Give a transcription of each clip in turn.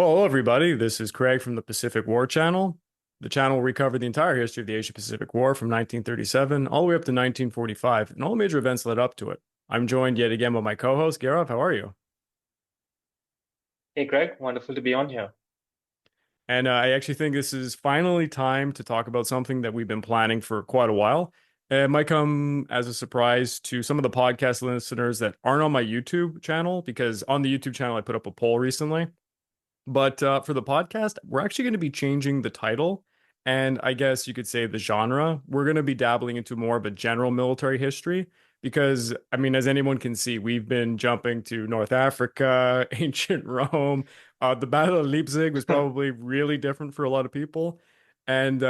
Well, hello everybody. This is Craig from the Pacific War Channel. The channel will recover the entire history of the Asia-Pacific War from 1937 all the way up to 1945 and all the major events led up to it. I'm joined yet again by my co-host, Gaurav. How are you? Hey Greg, wonderful to be on here. And I actually think this is finally time to talk about something that we've been planning for quite a while. It might come as a surprise to some of the podcast listeners that aren't on my YouTube channel, because on the YouTube channel, I put up a poll recently. But for the podcast, we're actually going to be changing the title. And I guess you could say the genre. We're going to be dabbling into more of a general military history because, I mean, as anyone can see, we've been jumping to North Africa, ancient Rome. The Battle of Leipzig was probably really different for a lot of people. And,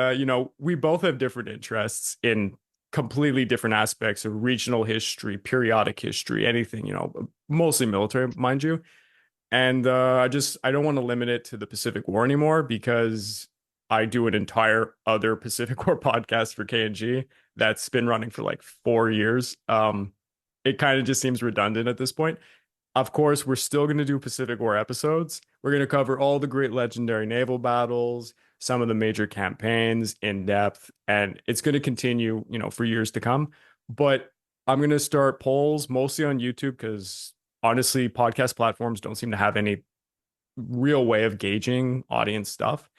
we both have different interests in completely different aspects of regional history, periodic history, anything, mostly military, mind you. And I don't want to limit it to the Pacific War anymore because I do an entire other Pacific War podcast for KNG that's been running for like 4 years. It kind of just seems redundant at this point. Of course, we're still going to do Pacific War episodes. We're going to cover all the great legendary naval battles, some of the major campaigns in depth, and it's going to continue, for years to come. But I'm going to start polls mostly on YouTube because honestly, podcast platforms don't seem to have any real way of gauging audience stuff.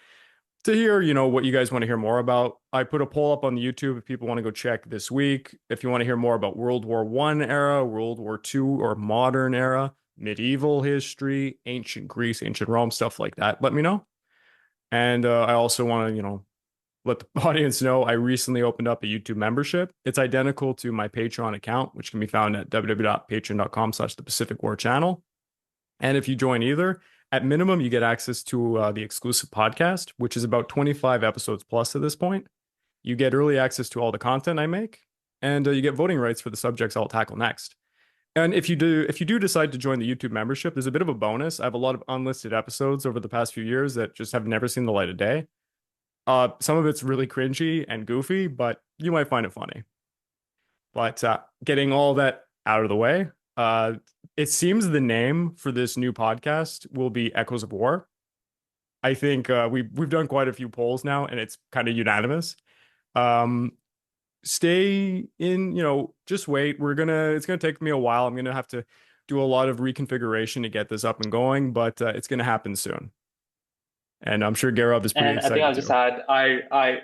To hear, what you guys want to hear more about, I put a poll up on YouTube if people want to go check this week. If you want to hear more about World War One era, World War Two, or modern era, medieval history, ancient Greece, ancient Rome, stuff like that, let me know. And I also want to, let the audience know I recently opened up a YouTube membership. It's identical to my Patreon account, which can be found at www.patreon.com/the Pacific War Channel. And if you join either, at minimum, you get access to the exclusive podcast, which is about 25 episodes plus at this point. You get early access to all the content I make, and you get voting rights for the subjects I'll tackle next. And if you do decide to join the YouTube membership, there's a bit of a bonus. I have a lot of unlisted episodes over the past few years that just have never seen the light of day. Some of it's really cringy and goofy, but you might find it funny. But getting all that out of the way, it seems the name for this new podcast will be Echoes of War. I think we've done quite a few polls now, and it's kind of unanimous. Um, Stay in, just wait. It's gonna take me a while. I'm gonna have to do a lot of reconfiguration to get this up and going, but it's gonna happen soon. And I'm sure Gaurav is pretty And I think excited I'll just too. add, I,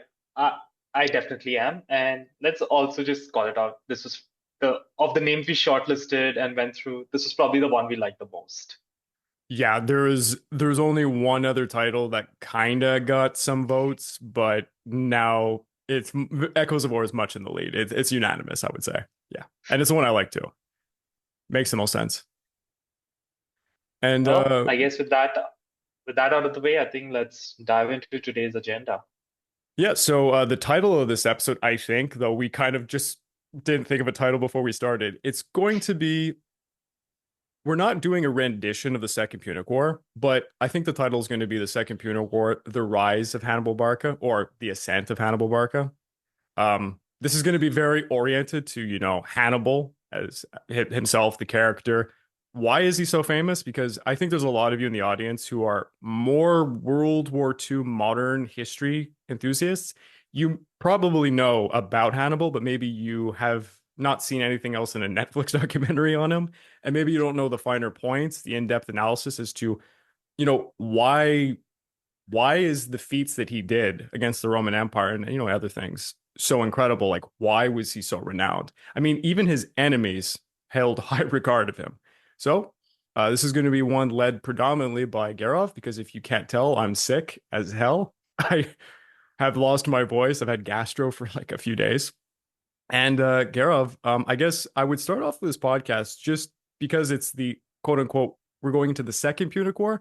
I definitely am. And let's also just call it out. This was the of the names we shortlisted and went through. This was probably the one we liked the most. Yeah, there's only one other title that kind of got some votes, but now it's Echoes of War is much in the lead. It's unanimous, I would say. Yeah, and it's the one I like too. Makes the most sense. And Well, I guess with that out of the way, I think let's dive into today's agenda. yeah, so the title of this episode, I think, though we kind of just didn't think of a title before we started, it's going to be we're not doing a rendition of the Second Punic War, but I think the title is going to be the Second Punic War, The Rise of Hannibal Barca, or The Ascent of Hannibal Barca. This is going to be very oriented to, Hannibal as himself, the character. Why is he so famous? Because I think there's a lot of you in the audience who are more World War II modern history enthusiasts. You probably know about Hannibal, but maybe you have not seen anything else in a Netflix documentary on him. And maybe you don't know the finer points, the in-depth analysis as to, why is the feats that he did against the Roman Empire and other things so incredible? Like, why was he so renowned? I mean, even his enemies held high regard of him. So, this is going to be one led predominantly by Gaurav because if you can't tell, I'm sick as hell. I have lost my voice. I've had gastro for like a few days. And Gaurav, I guess I would start off with this podcast just because it's the quote unquote, we're going into the Second Punic War.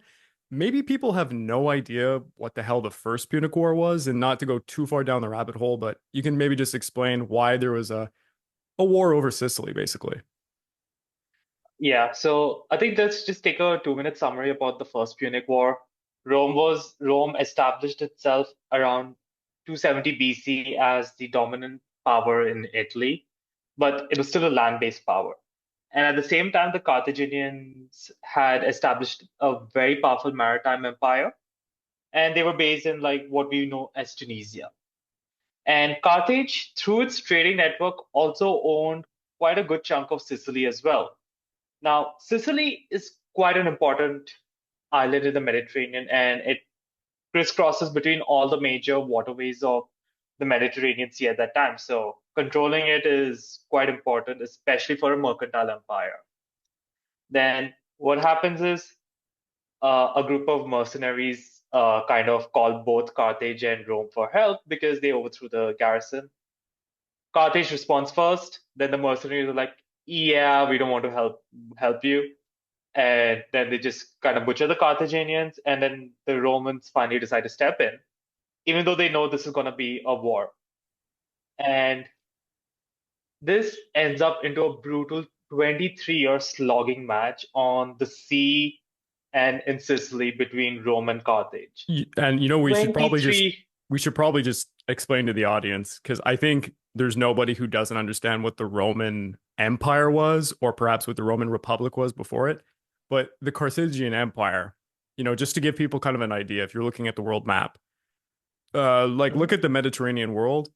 Maybe people have no idea what the hell the First Punic War was, and not to go too far down the rabbit hole, but you can maybe just explain why there was a war over Sicily, basically. Yeah, so I think let's just take a 2 minute summary about the First Punic War. Rome established itself around 270 BC as the dominant power in Italy, but it was still a land-based power. And at the same time, the Carthaginians had established a very powerful maritime empire, and they were based in like what we know as Tunisia. And Carthage, through its trading network, also owned quite a good chunk of Sicily as well. Now, Sicily is quite an important island in the Mediterranean, and it crisscrosses between all the major waterways of the Mediterranean Sea at that time. So controlling it is quite important, especially for a mercantile empire. Then what happens is a group of mercenaries kind of called both Carthage and Rome for help because they overthrew the garrison. Carthage responds first, then the mercenaries are like, "Yeah, we don't want to help you," and then they just kind of butcher the Carthaginians, and then the Romans finally decide to step in, even though they know this is going to be a war. And this ends up into a brutal 23-year slogging match on the sea and in Sicily between Rome and Carthage. And Twenty-three. we should probably just explain to the audience because I think there's nobody who doesn't understand what the Roman Empire was, or perhaps what the Roman Republic was before it. But the Carthaginian Empire, just to give people kind of an idea, if you're looking at the world map, like Mhm. look at the Mediterranean world.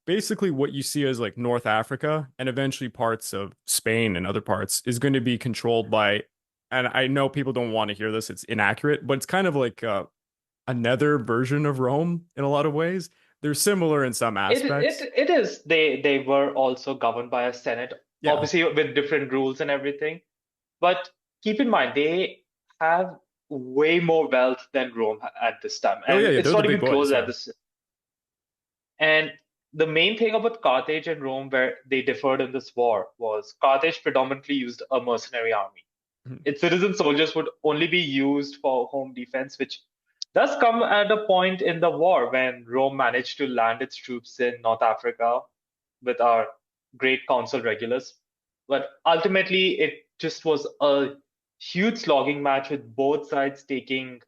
Basically, what you see as like North Africa and eventually parts of Spain and other parts is going to be controlled by, and I know people don't want to hear this, it's inaccurate, but it's kind of like another version of Rome in a lot of ways. They're similar in some It aspects. it it is. They were also governed by a senate, Yeah. obviously with different rules and everything. But keep in mind, they have way more wealth than Rome at this time, Oh yeah, and yeah, it's they're the not big even boys. close at Yeah. this. And the main thing about Carthage and Rome, where they differed in this war, was Carthage predominantly used a mercenary army. Mhm. Its citizen soldiers would only be used for home defense, which does come at a point in the war when Rome managed to land its troops in North Africa with our great consul regulars. But ultimately, it just was a huge slogging match with both sides taking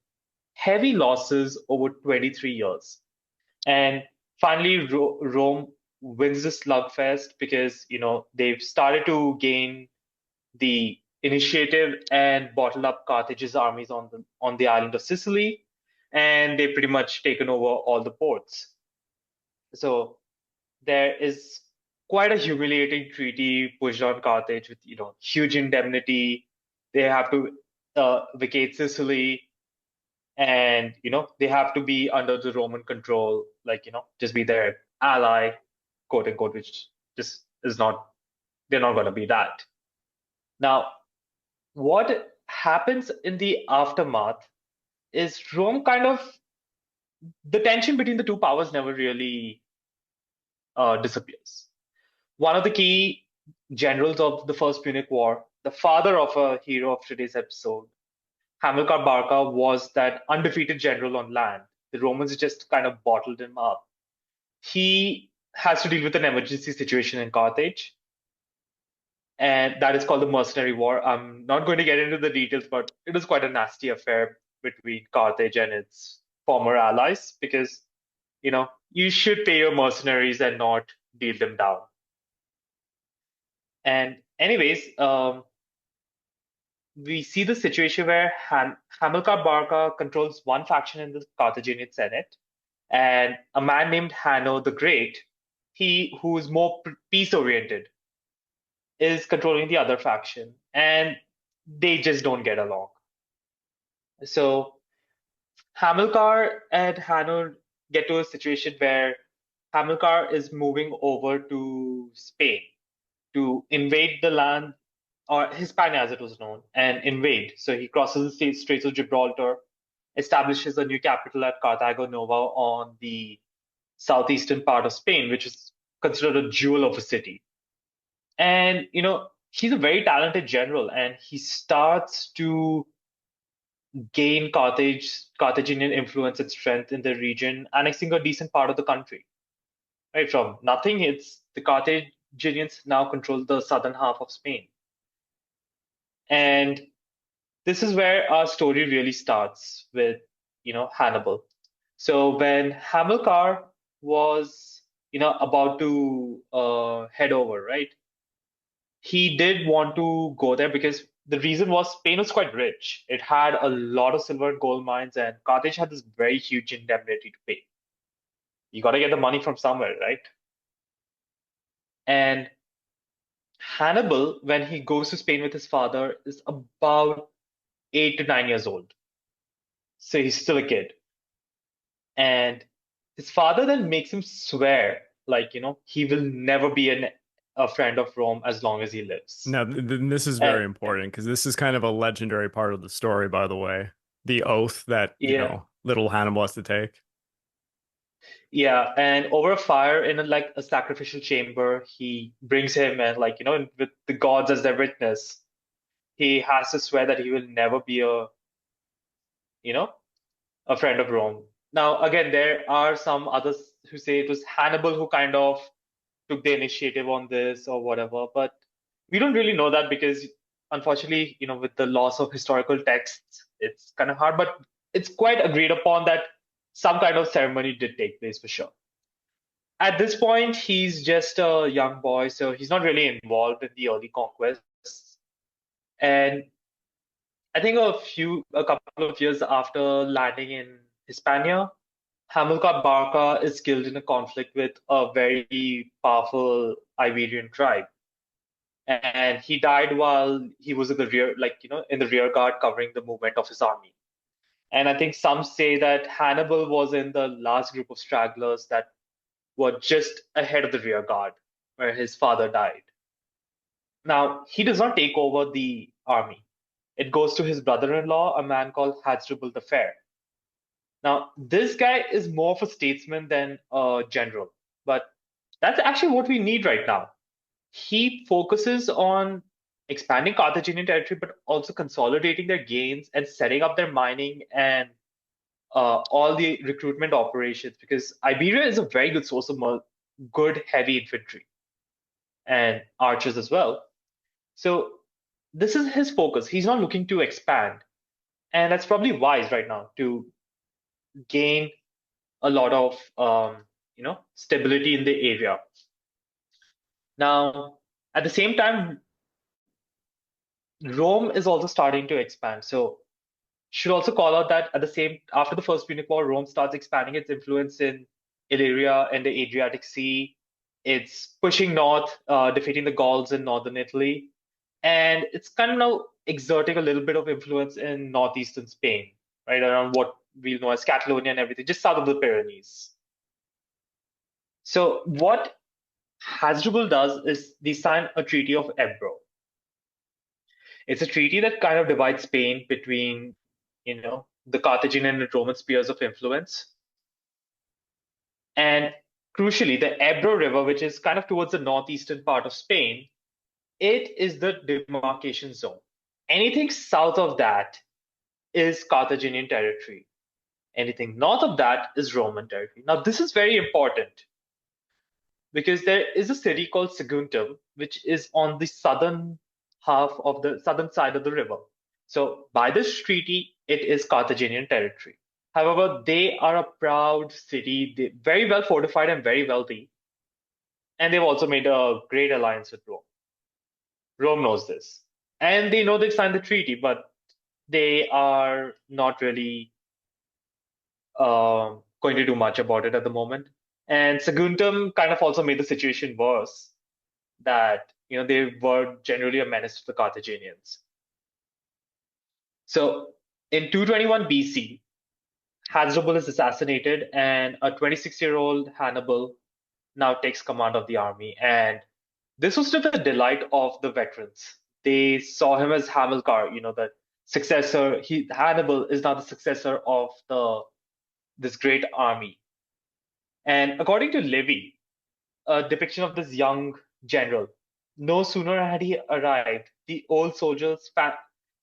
heavy losses over 23 years. And finally, Rome wins the slugfest because they've started to gain the initiative and bottled up Carthage's armies on the island of Sicily, and they've pretty much taken over all the ports. So there is quite a humiliating treaty pushed on Carthage with huge indemnity. They have to vacate Sicily, and they have to be under the Roman control, like just be their ally, quote unquote, which just is not. They're not going to be that. Now, what happens in the aftermath is Rome kind of the tension between the two powers never really disappears. One of the key generals of the First Punic War, the father of a hero of today's episode, Hamilcar Barca, was that undefeated general on land. The Romans just kind of bottled him up. He has to deal with an emergency situation in Carthage, and that is called the Mercenary War. I'm not going to get into the details, but it was quite a nasty affair between Carthage and its former allies because, you should pay your mercenaries and not deal them down. And, anyways, we see the situation where Hamilcar Barca controls one faction in the Carthaginian Senate, and a man named Hanno the Great, he who is more peace oriented, is controlling the other faction, and they just don't get along. So Hamilcar and Hanno get to a situation where Hamilcar is moving over to Spain to invade the land, or Hispania as it was known, and invade. So he crosses the Straits of Gibraltar, establishes a new capital at Carthago Nova on the southeastern part of Spain, which is considered a jewel of a city. And, he's a very talented general, and he starts to gain Carthaginian influence and strength in the region, annexing a decent part of the country. Right from nothing, it's the Carthaginians now control the southern half of Spain. And this is where our story really starts with, Hannibal. So when Hamilcar was, about to head over, right? he did want to go there because the reason was Spain was quite rich. It had a lot of silver and gold mines, and Carthage had this very huge indemnity to pay. You got to get the money from somewhere, right? And Hannibal, when he goes to Spain with his father, is about 8 to 9 years old. So he's still a kid. And his father then makes him swear, like, he will never be a friend of Rome as long as he lives. Now, this is And very important because this is kind of a legendary part of the story, by the way. The oath that, yeah, little Hannibal has to take. yeah. And over a fire in like a sacrificial chamber, he brings him and, like, with the gods as their witness, he has to swear that he will never be you know, a friend of Rome. Now, again, there are some others who say it was Hannibal who kind of took the initiative on this or whatever, but we don't really know that because, unfortunately, with the loss of historical texts, it's kind of hard, but it's quite agreed upon that some kind of ceremony did take place for sure. At this point, he's just a young boy, so he's not really involved in the early conquests. And I think a couple of years after landing in Hispania, Hamilcar Barca is killed in a conflict with a very powerful Iberian tribe. And he died while he was in the rear, like, in the rear guard covering the movement of his army. And I think some say that Hannibal was in the last group of stragglers that were just ahead of the rear guard where his father died. Now, he does not take over the army. It goes to his brother-in-law, a man called Hasdrubal the Fair. Now, this guy is more of a statesman than a general, but that's actually what we need right now. He focuses on expanding Carthaginian territory, but also consolidating their gains and setting up their mining and all the recruitment operations, because Iberia is a very good source of good heavy infantry and archers as well. So this is his focus. He's not looking to expand. And that's probably wise right now to gain a lot of stability in the area. Now, at the same time, Rome is also starting to expand. So should also call out that after the First Punic War, Rome starts expanding its influence in Illyria and the Adriatic Sea. It's pushing north, defeating the Gauls in northern Italy, and it's kind of now exerting a little bit of influence in northeastern Spain, right around what we know as Catalonia and everything, just south of the Pyrenees. So what Hasdrubal does is they sign a Treaty of Ebro. It's a treaty that kind of divides Spain between, the Carthaginian and Roman spheres of influence. And crucially, the Ebro River, which is kind of towards the northeastern part of Spain, it is the demarcation zone. Anything south of that is Carthaginian territory. Anything north of that is Roman territory. Now, this is very important because there is a city called Saguntum, which is on the southern side of the river. So by this treaty, it is Carthaginian territory. However, they are a proud city, very well fortified and very wealthy. And they've also made a great alliance with Rome. Rome knows this. And they know they've signed the treaty, but they are not really going to do much about it at the moment. And Saguntum kind of also made the situation worse, that they were generally a menace to the Carthaginians. So in 221 BC, Hasdrubal is assassinated, and a 26-year-old Hannibal now takes command of the army. And this was to the delight of the veterans. They saw him as Hamilcar, the successor. Hannibal is now the successor of this great army. And according to Livy, a depiction of this young general, no sooner had he arrived, the old soldiers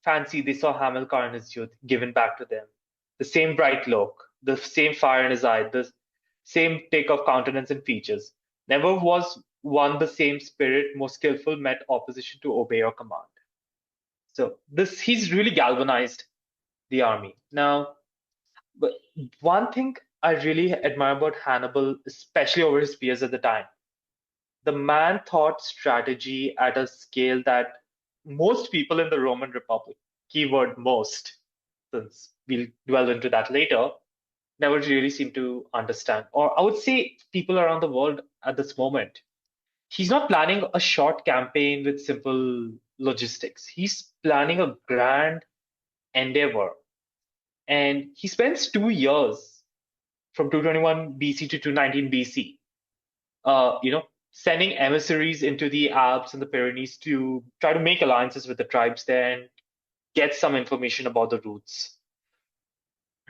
fancy they saw Hamilcar in his youth given back to them. The same bright look, the same fire in his eye, the same take of countenance and features. Never was one the same spirit, more skillful, met opposition to obey or command. So he's really galvanized the army. Now, but one thing I really admire about Hannibal, especially over his peers at the time, the man thought strategy at a scale that most people in the Roman Republic, keyword most, since we'll dwell into that later, never really seem to understand. Or I would say people around the world at this moment. He's not planning a short campaign with simple logistics. He's planning a grand endeavor. And he spends 2 years from 221 BC to 219 BC, sending emissaries into the Alps and the Pyrenees to try to make alliances with the tribes there and get some information about the routes.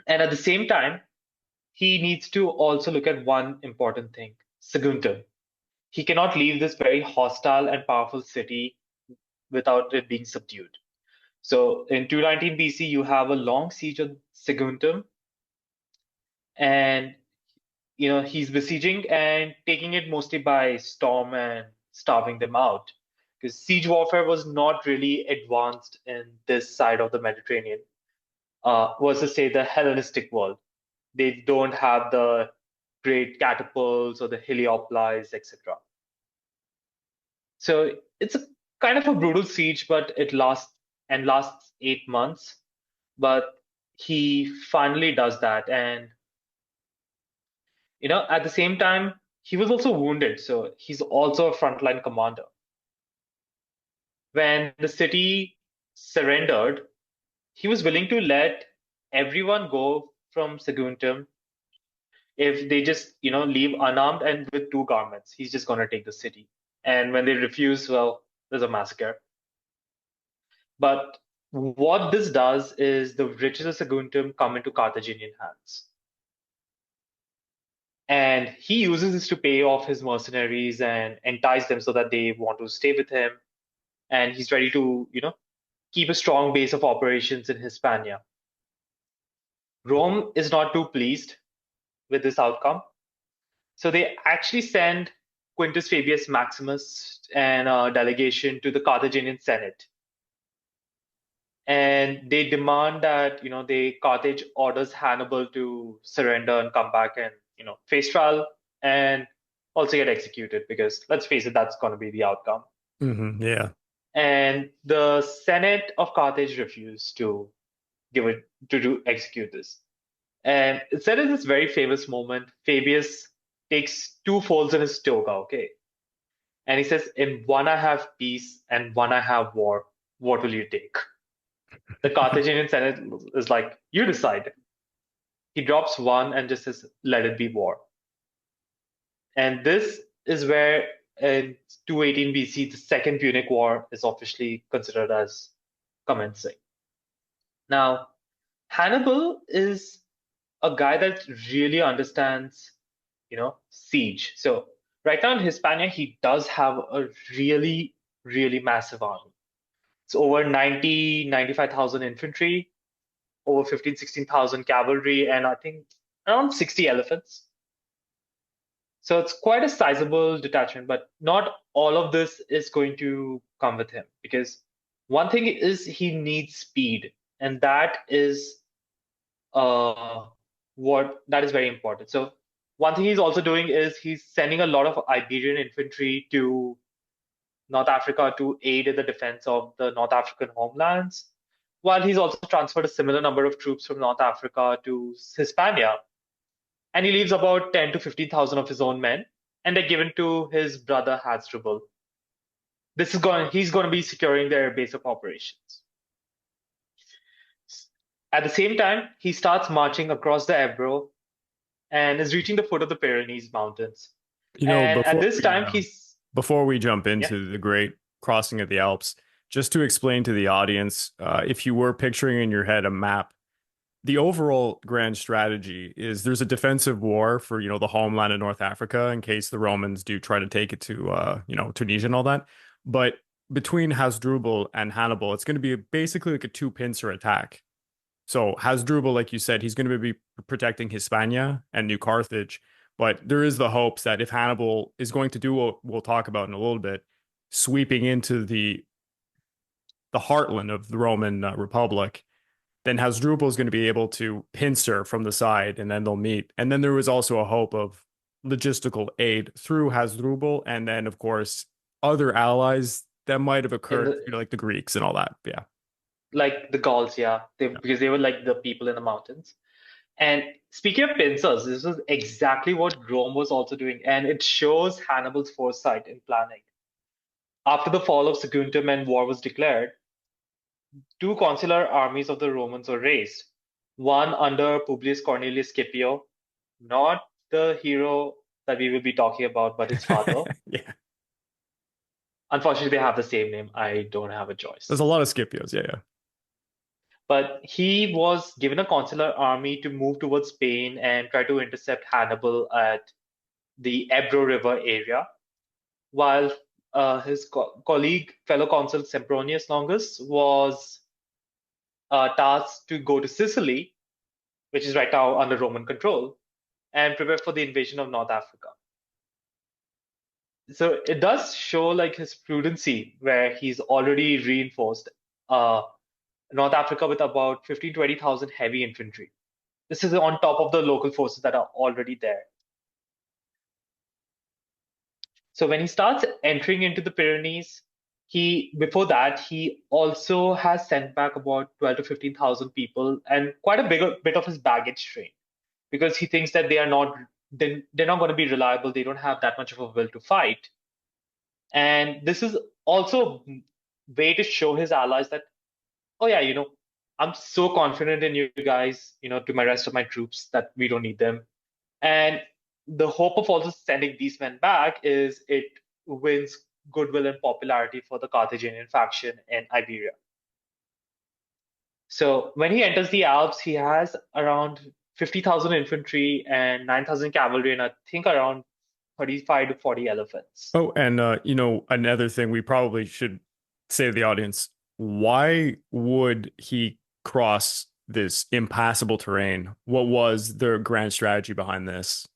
And at the same time, he needs to also look at one important thing, Saguntum. He cannot leave this very hostile and powerful city without it being subdued. So in 219 BC, you have a long siege of Saguntum, and he's besieging and taking it mostly by storm and starving them out. Because siege warfare was not really advanced in this side of the Mediterranean, versus say the Hellenistic world. They don't have the great catapults or the helioplies, etc. So it's a kind of a brutal siege, but it lasts 8 months. But he finally does that, and at the same time, he was also wounded, so he's also a frontline commander. When the city surrendered, he was willing to let everyone go from Saguntum if they just, leave unarmed and with 2 garments. He's just going to take the city. And when they refuse, well, there's a massacre. But what this does is the riches of Saguntum come into Carthaginian hands. And he uses this to pay off his mercenaries and entice them so that they want to stay with him. And he's ready to, keep a strong base of operations in Hispania. Rome is not too pleased with this outcome. So they actually send Quintus Fabius Maximus and a delegation to the Carthaginian Senate. And they demand that, Carthage orders Hannibal to surrender and come back and, face trial and also get executed, because let's face it, that's going to be the outcome. Mm-hmm, yeah. And the Senate of Carthage refused to execute this. And instead of this very famous moment, Fabius takes 2 folds in his toga, okay? And he says, in one I have peace and one I have war. What will you take? The Carthaginian Senate is like, you decide. He drops one and just says, let it be war. And this is where in 218 BC, the Second Punic War is officially considered as commencing. Now, Hannibal is a guy that really understands, siege. So right now in Hispania, he does have a really, really massive army. It's over 95,000 infantry, over 15, 16,000 cavalry, and I think around 60 elephants. So it's quite a sizable detachment, but not all of this is going to come with him, because one thing is he needs speed, and that is that is very important. So one thing he's also doing is he's sending a lot of Iberian infantry to North Africa to aid in the defense of the North African homelands, while he's also transferred a similar number of troops from North Africa to Hispania. And he leaves about 10 to 15,000 of his own men, and they're given to his brother Hasdrubal. He's going to be securing their base of operations. At the same time, he starts marching across the Ebro and is reaching the foot of the Pyrenees Mountains. And at this time, before we jump into the great crossing of the Alps, just to explain to the audience, if you were picturing in your head a map, the overall grand strategy is there's a defensive war for, the homeland of North Africa in case the Romans do try to take it to, Tunisia and all that. But between Hasdrubal and Hannibal, it's going to be basically like a 2-pincer attack. So Hasdrubal, like you said, he's going to be protecting Hispania and New Carthage. But there is the hopes that if Hannibal is going to do what we'll talk about in a little bit, sweeping into the heartland of the Roman Republic, then Hasdrubal is going to be able to pincer from the side, and then they'll meet. And then there was also a hope of logistical aid through Hasdrubal, and then of course other allies that might have in occurred the through like the Greeks and all that. Yeah. like the Gauls, yeah, Yeah. because they were like the people in the mountains. And speaking of pincers, this was exactly what Rome was also doing, and it shows Hannibal's foresight in planning. After the fall of Saguntum and war was declared, two consular armies of the Romans were raised. One under Publius Cornelius Scipio, not the hero that we will be talking about, but his father. Yeah. Unfortunately, they have the same name. I don't have a There's choice. a lot of Scipios. Yeah, yeah. But he was given a consular army to move towards Spain and try to intercept Hannibal at the Ebro River area, while his colleague, fellow consul Sempronius Longus, was tasked to go to Sicily, which is right now under Roman control, and prepare for the invasion of North Africa. So it does show like his prudency, where he's already reinforced uh, North Africa with about 15,000 to 20,000 heavy infantry. This is on top of the local forces that are already there. So when he starts entering into the Pyrenees, he before that he also has sent back about 12 to 15,000 people and quite a bigger bit of his baggage train because he thinks that they're not going to be reliable. They don't have that much of a will to fight. And this is also a way to show his allies that, oh yeah, I'm so confident in you guys, to my rest of my troops that we don't need them. And the hope of also sending these men back is it wins goodwill and popularity for the Carthaginian faction in Iberia. So when he enters the Alps, he has around 50,000 infantry and 9,000 cavalry, and I think around 35 to 40 elephants. Oh, and another thing we probably should say to the audience, why would he cross this impassable terrain? What was the grand strategy behind this?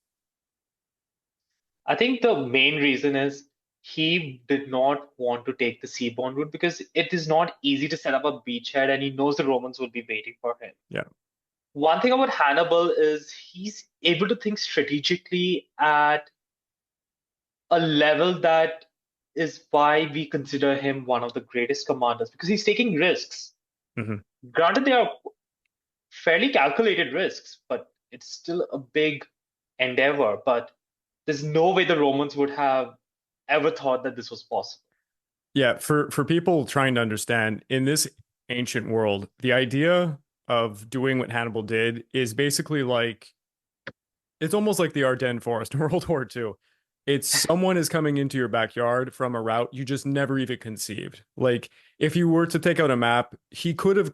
I think the main reason is he did not want to take the seaborne route because it is not easy to set up a beachhead, and he knows the Romans will be waiting for him. Yeah. One thing about Hannibal is he's able to think strategically at a level that is why we consider him one of the greatest commanders because he's taking risks. Hmm. Granted, they are fairly calculated risks, but it's still a big endeavor. But there's no way the Romans would have ever thought that this was possible. Yeah, for people trying to understand, in this ancient world, the idea of doing what Hannibal did is basically like it's almost like the Ardennes Forest in World War II. It's someone is coming into your backyard from a route you just never even conceived. Like if you were to take out a map, he could have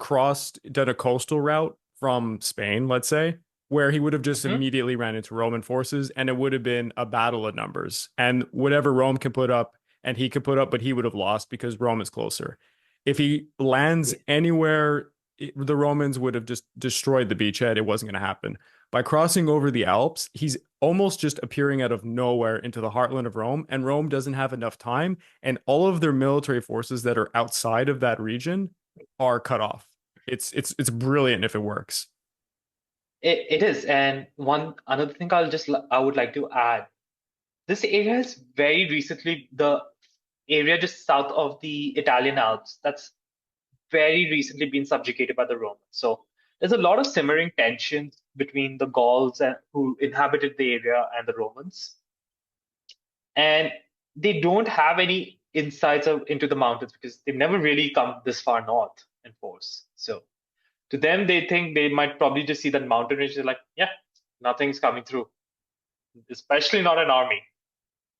done a coastal route from Spain, let's say, where he would have just Mhm. immediately ran into Roman forces and it would have been a battle of numbers. And whatever Rome can put up and he could put up, but he would have lost because Rome is closer. If he lands Yeah. anywhere, the Romans would have just destroyed the beachhead. It wasn't going to happen. By crossing over the Alps, he's almost just appearing out of nowhere into the heartland of Rome, and Rome doesn't have enough time, and all of their military forces that are outside of that region are cut off. It's brilliant if it works. It is, and one another thing I would like to add. This area is very recently the area just south of the Italian Alps. That's very recently been subjugated by the Romans. So there's a lot of simmering tensions between the Gauls who inhabited the area and the Romans. And they don't have any insights into the mountains because they've never really come this far north in force. So to them, they think they might probably just see that mountain range. They're like, yeah, nothing's coming through, especially not an army.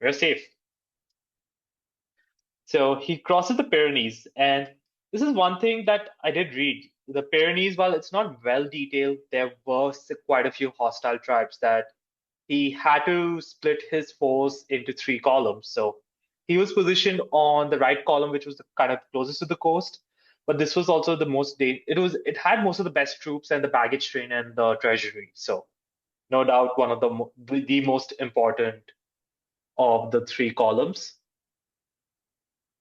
We're safe. So he crosses the Pyrenees, and this is one thing that I did read. The Pyrenees, while it's not well detailed, there were quite a few hostile tribes that he had to split his force into three columns. So he was positioned on the right column, which was the kind of closest to the coast. But this was also the most it had most of the best troops and the baggage train and the treasury. So no doubt one of the most important of the three columns.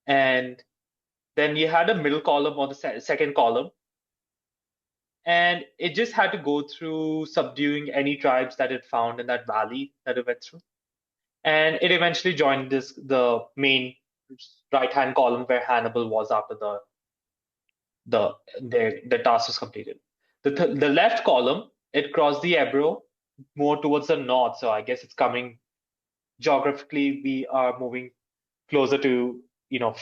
And then you had a middle column or the second column, and it just had to go through subduing any tribes that it found in that valley that it went through. And it eventually joined the main right-hand column where Hannibal was after the the task was completed. The left column, it crossed the Ebro more towards the north, so I guess it's coming geographically. We are moving closer to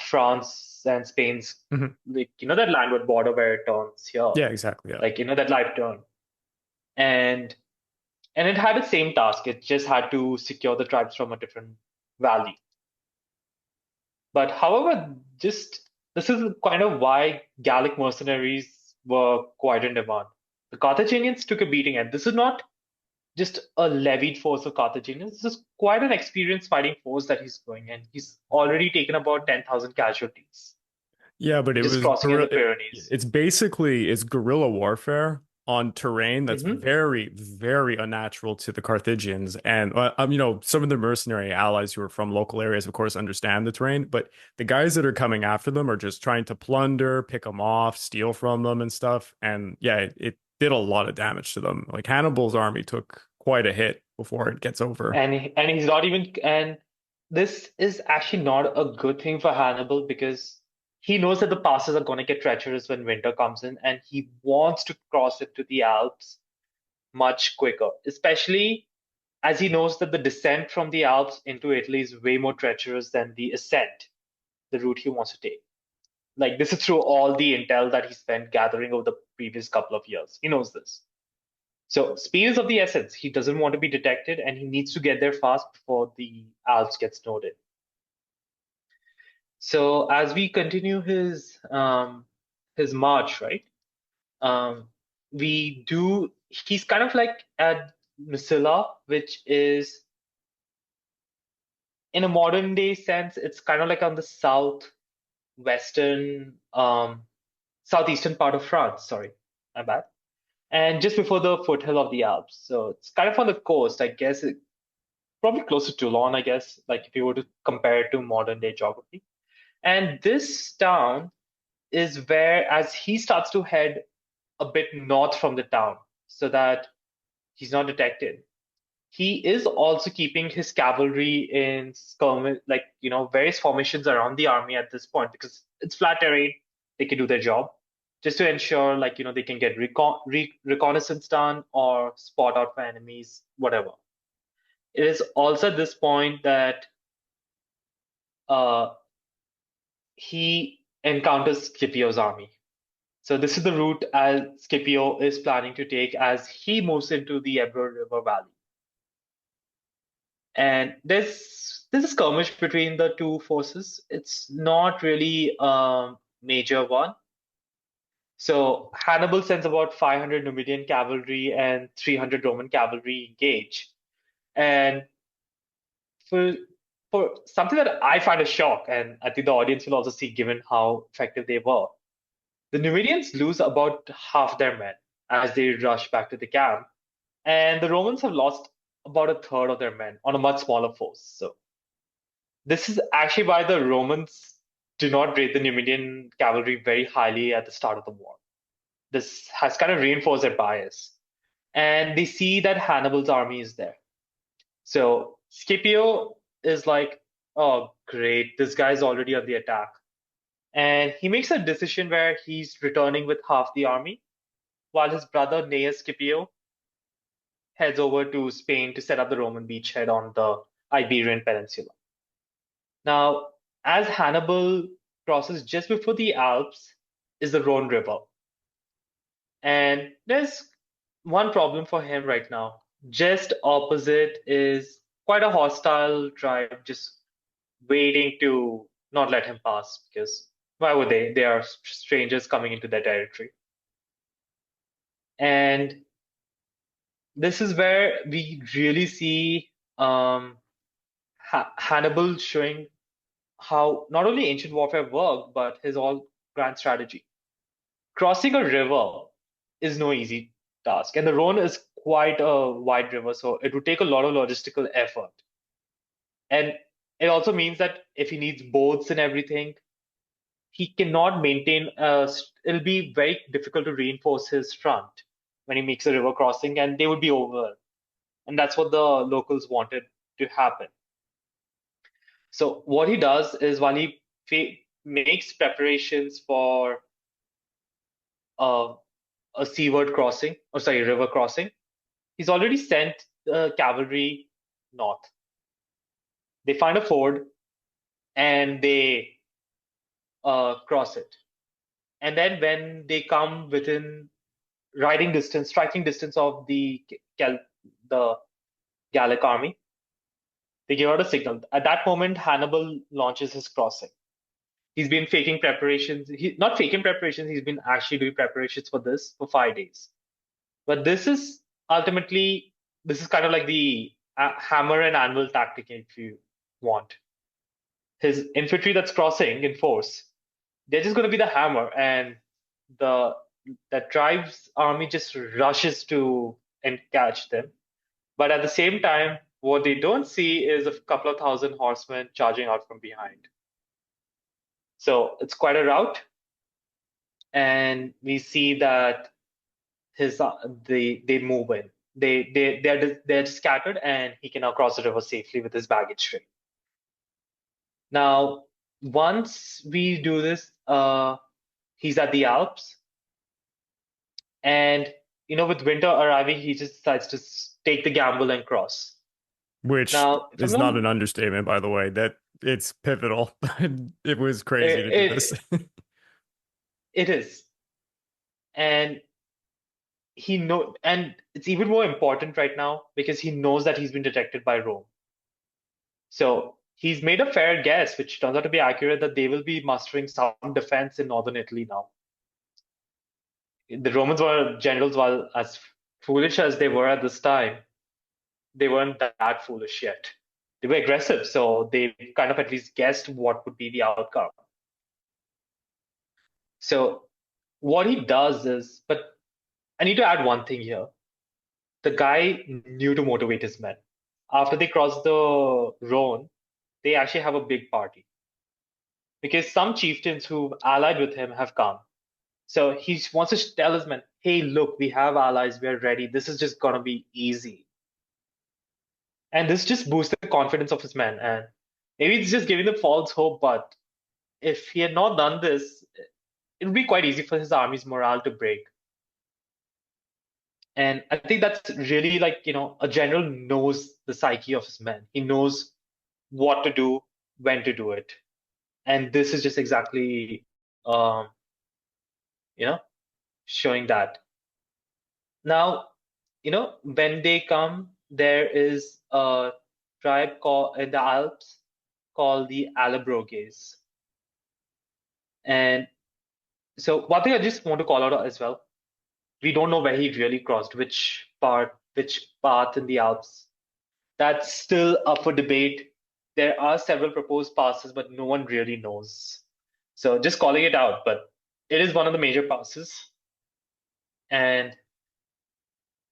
France and Spain's, Mhm. like that landward border where it turns here, Yeah, exactly. Yeah. like that light turn, and it had the same task. It just had to secure the tribes from a different valley. But however, just this is kind of why Gallic mercenaries were quite in demand. The Carthaginians took a beating, and this is not just a levied force of Carthaginians. This is quite an experienced fighting force that he's going, and he's already taken about 10,000 casualties Yeah, but it just was crossing in the Pyrenees. it's basically it's guerrilla warfare on terrain that's Hmm. very, very unnatural to the Carthaginians. And some of the mercenary allies who are from local areas, of course, understand the terrain, but the guys that are coming after them are just trying to plunder, pick them off, steal from them and stuff. And yeah, it did a lot of damage to them. Like Hannibal's army took quite a hit before it gets over. And he's not even, and this is actually not a good thing for Hannibal because he knows that the passes are going to get treacherous when winter comes in, and he wants to cross into the Alps much quicker, especially as he knows that the descent from the Alps into Italy is way more treacherous than the ascent, the route he wants to take. Like, this is through all the intel that he spent gathering over the previous couple of years. He knows this. So speed is of the essence. He doesn't want to be detected, and he needs to get there fast before the Alps get snowed in. So as we continue his march, right? Um, we do. He's kind of like at Misilla, which is in a modern day sense, it's kind of like on the southwestern, southeastern part of France. Sorry, my bad. And just before the foothill of the Alps. So it's kind of on the coast, I guess. Probably close to Toulon, I guess, like if you were to compare it to modern day geography. And this town is where, as he starts to head a bit north from the town so that he's not detected, he is also keeping his cavalry in skirmish, like, various formations around the army at this point because it's flat terrain. They can do their job just to ensure, like, they can get reconnaissance done or spot out for enemies, whatever. It is also at this point that uh, he encounters Scipio's army. So this is the route as Scipio is planning to take as he moves into the Ebro River Valley. And there's a skirmish between the two forces. It's not really a major one. So Hannibal sends about 500 Numidian cavalry and 300 Roman cavalry engage. And for for something that I find a shock, and I think the audience will also see given how effective they were, the Numidians lose about half their men as they rush back to the camp, and the Romans have lost about a third of their men on a much smaller force. So this is actually why the Romans do not rate the Numidian cavalry very highly at the start of the war. This has kind of reinforced their bias. And they see that Hannibal's army is there. So Scipio is like, oh, great, this guy's already on the attack. And he makes a decision where he's returning with half the army, while his brother Gnaeus Scipio heads over to Spain to set up the Roman beachhead on the Iberian Peninsula. Now, as Hannibal crosses just before the Alps is the Rhone River. And there's one problem for him right now. Just opposite is quite a hostile tribe just waiting to not let him pass because why would they? They are strangers coming into their territory. And this is where we really see Hannibal showing how not only ancient warfare worked, but his all grand strategy. Crossing a river is no easy task, and the Rhone is quite a wide river, so it would take a lot of logistical effort. And it also means that if he needs boats and everything, he cannot maintain. It'll be very difficult to reinforce his front when he makes a river crossing, and they would be over. And that's what the locals wanted to happen. So what he does is while he makes preparations for uh, a seaward crossing, or sorry, river crossing, he's already sent the cavalry north. They find a ford and they cross it. And then when they come within striking distance of the Gallic army, they give out a signal. At that moment, Hannibal launches his crossing. He's been faking preparations. Not faking preparations. He's been actually doing preparations for this for 5 days. But ultimately this is kind of like the hammer and anvil tactic, if you want. His infantry that's crossing in force, they're just going to be the hammer, and the that tribe's army just rushes to and catch them. But at the same time, what they don't see is a couple of thousand horsemen charging out from behind. So it's quite a rout, and we see that they move in. They're scattered, and he can now cross the river safely with his baggage train. Now, once we do this, he's at the Alps, and with winter arriving, he just decides to take the gamble and cross. Which Now, is not an understatement, by the way. That it's pivotal. It was crazy to do this. It is, and and it's even more important right now because he knows that he's been detected by Rome. So he's made a fair guess, which turns out to be accurate, that they will be mustering some defense in northern Italy now. The Romans were generals, while as foolish as they were at this time, they weren't that foolish yet. They were aggressive, so they kind of at least guessed what would be the outcome. So what he does is, but I need to add one thing here. The guy knew to motivate his men. After they cross the Rhone, they actually have a big party because some chieftains who've allied with him have come. So he wants to tell his men, hey, look, we have allies, we're ready. This is just going to be easy. And this just boosts the confidence of his men. And maybe it's just giving them false hope, but if he had not done this, it would be quite easy for his army's morale to break. And I think that's really like, a general knows the psyche of his men. He knows what to do, when to do it. And this is just exactly, showing that. Now, when they come, there is a tribe called in the Alps called the Allobroges. And so one thing I just want to call out as well, we don't know where he really crossed, which path in the Alps. That's still up for debate. There are several proposed passes, but no one really knows. So just calling it out, but it is one of the major passes. And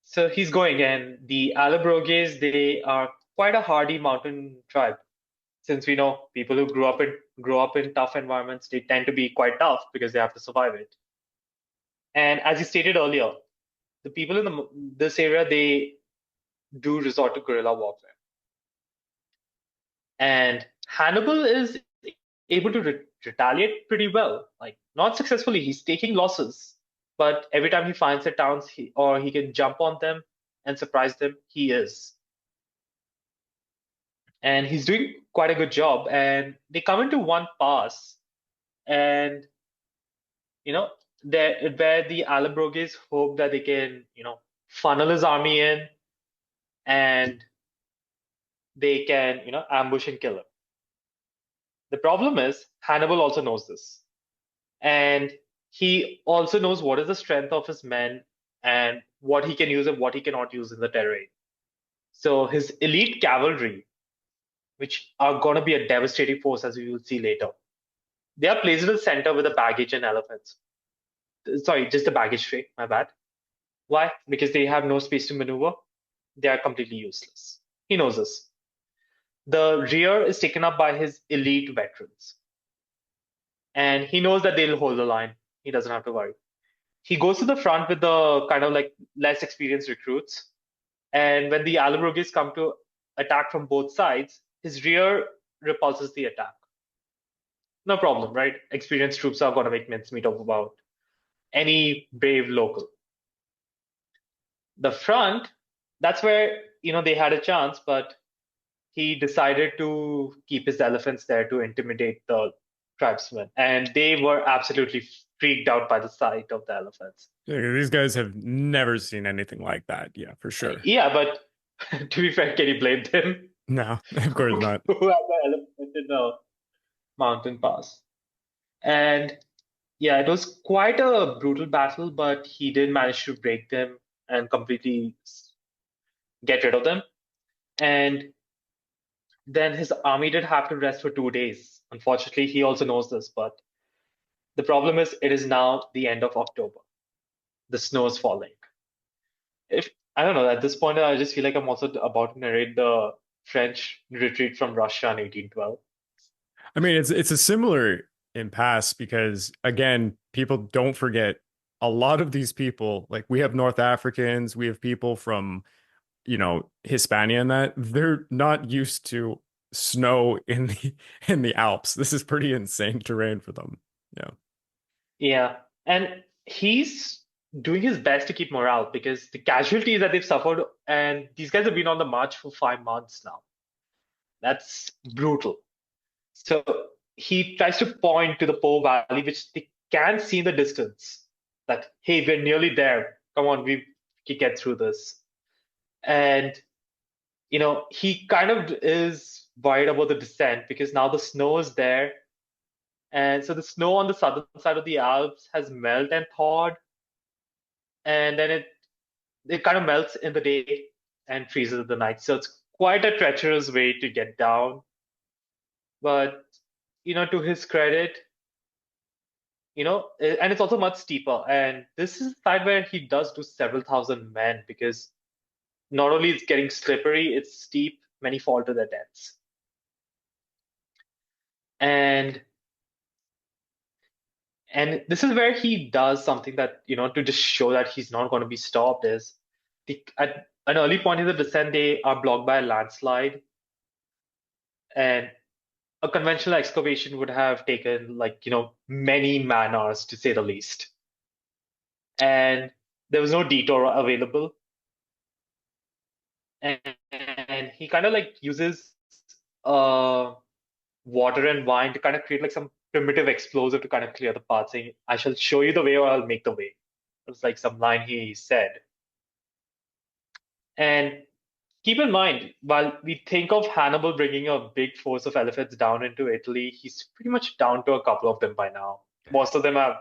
so he's going, and the Allobroges, they are quite a hardy mountain tribe. Since we know people who grow up in tough environments, they tend to be quite tough because they have to survive it. And as you stated earlier, the people in this area, they do resort to guerrilla warfare. And Hannibal is able to retaliate pretty well. Like, not successfully, he's taking losses, but every time he finds the towns, he can jump on them and surprise them, he is. And he's doing quite a good job. And they come into one pass, and where the Allobroges hope that they can, funnel his army in, and they can, ambush and kill him. The problem is Hannibal also knows this, and he also knows what is the strength of his men and what he can use and what he cannot use in the terrain. So his elite cavalry, which are going to be a devastating force, as we will see later, they are placed in the center with the baggage and elephants. Sorry, just the baggage tray, my bad. Why? Because they have no space to maneuver. They are completely useless. He knows this. The rear is taken up by his elite veterans. And he knows that they'll hold the line. He doesn't have to worry. He goes to the front with the kind of like less experienced recruits. And when the Allobroges come to attack from both sides, his rear repulses the attack. No problem, right? Experienced troops are going to make mincemeat of about any brave local. The front, that's where they had a chance, but he decided to keep his elephants there to intimidate the tribesmen, and they were absolutely freaked out by the sight of the elephants. Yeah, these guys have never seen anything like that. Yeah, for sure. Yeah, but to be fair, can you blame them? No, of course Who not. had the elephant in the mountain pass? And yeah, it was quite a brutal battle, but he did manage to break them and completely get rid of them. And then his army did have to rest for 2 days. Unfortunately, he also knows this, but the problem is it is now the end of October. The snow is falling. If I don't know, at this point, I just feel like I'm also about to narrate the French retreat from Russia in 1812. I mean, it's a similar impasse because again, people don't forget a lot of these people, like we have North Africans, we have people from, Hispania and that they're not used to snow in the Alps. This is pretty insane terrain for them. Yeah. Yeah, and he's doing his best to keep morale because the casualties that they've suffered, and these guys have been on the march for 5 months now. That's brutal. So he tries to point to the Po Valley, which they can see in the distance. That hey, we're nearly there. Come on, we can get through this. And he kind of is worried about the descent because now the snow is there, and so the snow on the southern side of the Alps has melted and thawed, and then it kind of melts in the day and freezes at the night. So it's quite a treacherous way to get down. But to his credit, and it's also much steeper. And this is the side where he does do several thousand men because not only it's getting slippery, it's steep. Many fall to their deaths. And this is where he does something that to just show that he's not going to be stopped is at an early point in the descent they are blocked by a landslide, and a conventional excavation would have taken like many man hours to say the least, and there was no detour available, and, he kind of like uses uh water and wine to kind of create like some primitive explosive to kind of clear the path, saying, I shall show you the way or I'll make the way. It was like some line he said. And keep in mind, while we think of Hannibal bringing a big force of elephants down into Italy, he's pretty much down to a couple of them by now. Most of them have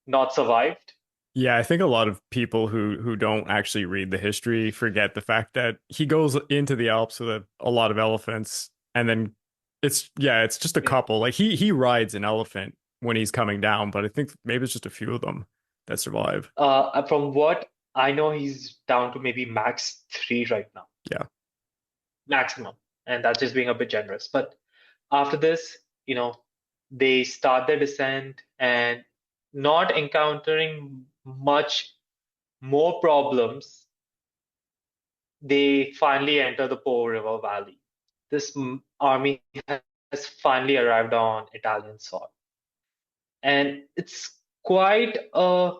not survived. Yeah, I think a lot of people who don't actually read the history forget the fact that he goes into the Alps with a lot of elephants, and then it's just a Yeah. couple. Like he rides an elephant when he's coming down, but I think maybe it's just a few of them that survive. From what I know, he's down to maybe max 3 right now, Yeah. maximum. And that's just being a bit generous. But after this, they start their descent and not encountering much more problems, they finally enter the Po River Valley. This army has finally arrived on Italian soil. And it's quite a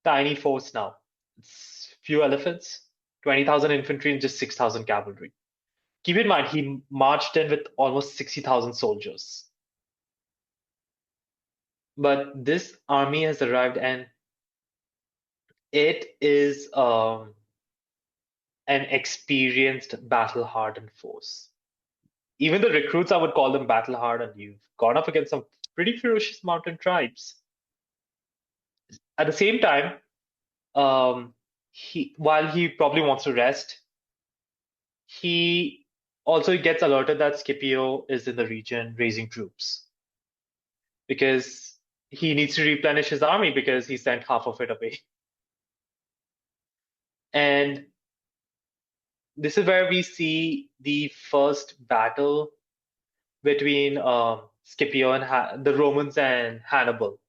tiny force now. It's few elephants, 20,000 infantry, and just 6,000 cavalry. Keep in mind, he marched in with almost 60,000 soldiers. But this army has arrived, and it is an experienced battle-hardened force. Even the recruits, I would call them battle-hardened. You've gone up against some pretty ferocious mountain tribes. At the same time, while he probably wants to rest, he also gets alerted that Scipio is in the region raising troops because he needs to replenish his army because he sent half of it away. And this is where we see the first battle between Scipio and the Romans and Hannibal,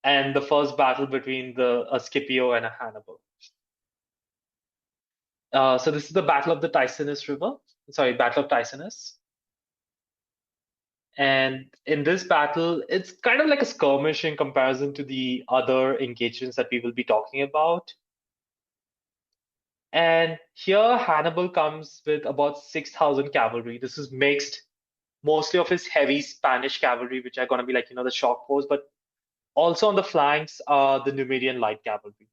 and the first battle between the Scipio and a Hannibal. So this is the Battle of the Ticinus River. Sorry, Battle of Ticinus. And in this battle, it's kind of like a skirmish in comparison to the other engagements that we will be talking about. And here Hannibal comes with about 6,000 cavalry. This is mixed mostly of his heavy Spanish cavalry, which are going to be like, the shock force, but also on the flanks are the Numidian light cavalry,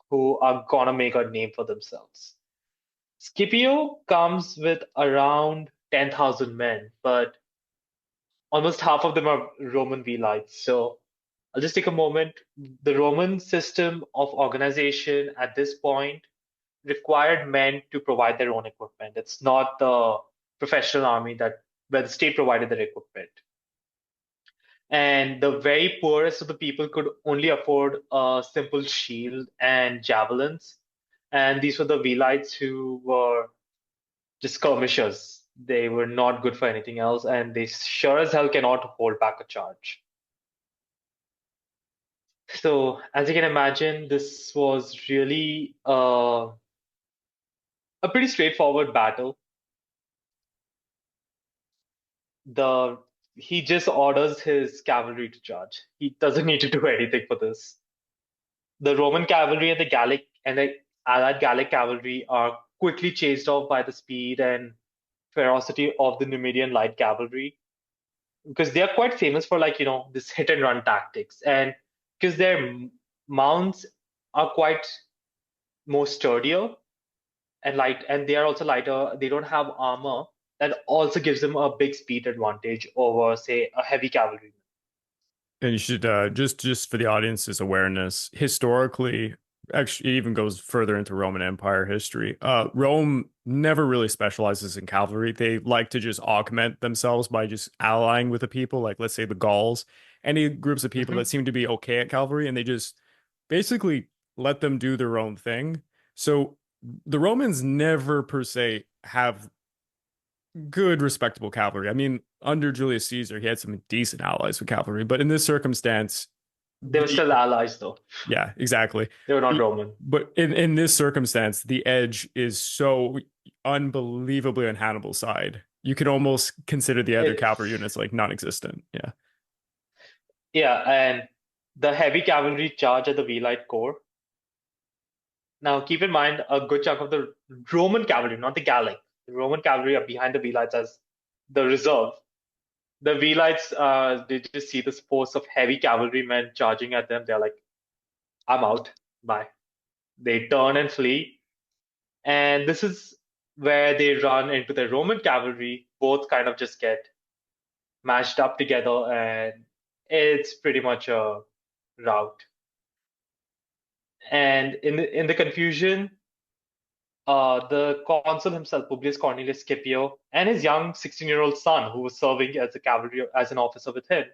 who are going to make a name for themselves. Scipio comes with around 10,000 men, but almost half of them are Roman velites. So I'll just take a moment. The Roman system of organization at this point required men to provide their own equipment. It's not the professional army that where the state provided their equipment. And the very poorest of the people could only afford a simple shield and javelins. And these were the Velites who were just skirmishers. They were not good for anything else, and they sure as hell cannot hold back a charge. So, as you can imagine, this was really a pretty straightforward battle. The He just orders his cavalry to charge. He doesn't need to do anything for this. The Roman cavalry and the allied Gallic cavalry are quickly chased off by the speed and ferocity of the Numidian light cavalry, because they are quite famous for, like, this hit and run tactics, and because their mounts are quite more sturdier and light, and they are also lighter. They don't have armor. That also gives them a big speed advantage over, say, a heavy cavalry. And you should just for the audience's awareness, historically, actually it even goes further into Roman Empire history. Rome never really specializes in cavalry. They like to just augment themselves by just allying with the people, like let's say the Gauls, any groups of people that Hmm. seem to be okay at cavalry, and they just basically let them do their own thing. So the Romans never per se have good, respectable cavalry. I mean, under Julius Caesar, he had some decent allies with cavalry, but in this circumstance, They were the still allies, though. yeah, exactly. They were not The Roman. but in this circumstance, the edge is so unbelievably on Hannibal's side. You could almost consider the other It, cavalry units like non-existent. Yeah. yeah, and the heavy cavalry charge at the Velite corps. Now, keep in mind, a good chunk of the Roman cavalry, not the Gallic, the Roman cavalry are behind the Velites as the reserve. The Velites, they just see this force of heavy cavalrymen charging at them. They're like, I'm out. Bye. They turn and flee. And this is where they run into the Roman cavalry. Both kind of just get mashed up together, and it's pretty much a rout. And in the confusion, the consul himself, Publius Cornelius Scipio, and his young 16-year-old son, who was serving as a cavalry as an officer with him,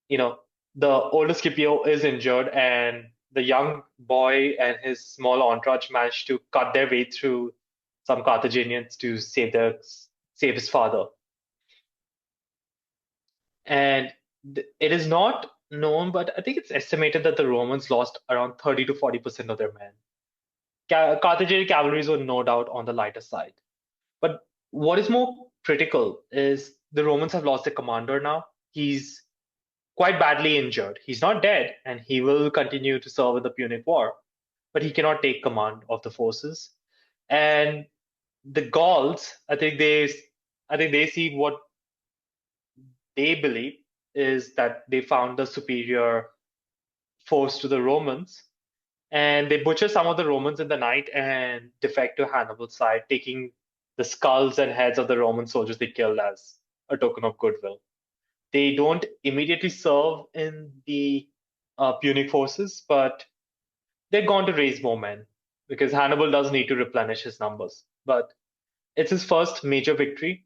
you know, the older Scipio is injured, and the young boy and his small entourage managed to cut their way through some Carthaginians to save his father. And it is not known, but I think it's estimated that the Romans lost around 30 to 40% of their men. Carthaginian cavalries were no doubt on the lighter side. But what is more critical is the Romans have lost their commander now. He's quite badly injured. He's not dead, and he will continue to serve in the Punic War, but he cannot take command of the forces. And the Gauls, I think they see what they believe is that they found the superior force to the Romans, and they butcher some of the Romans in the night and defect to Hannibal's side, taking the skulls and heads of the Roman soldiers they killed as a token of goodwill. They don't immediately serve in the Punic forces, but they're going to raise more men because Hannibal does need to replenish his numbers. But it's his first major victory.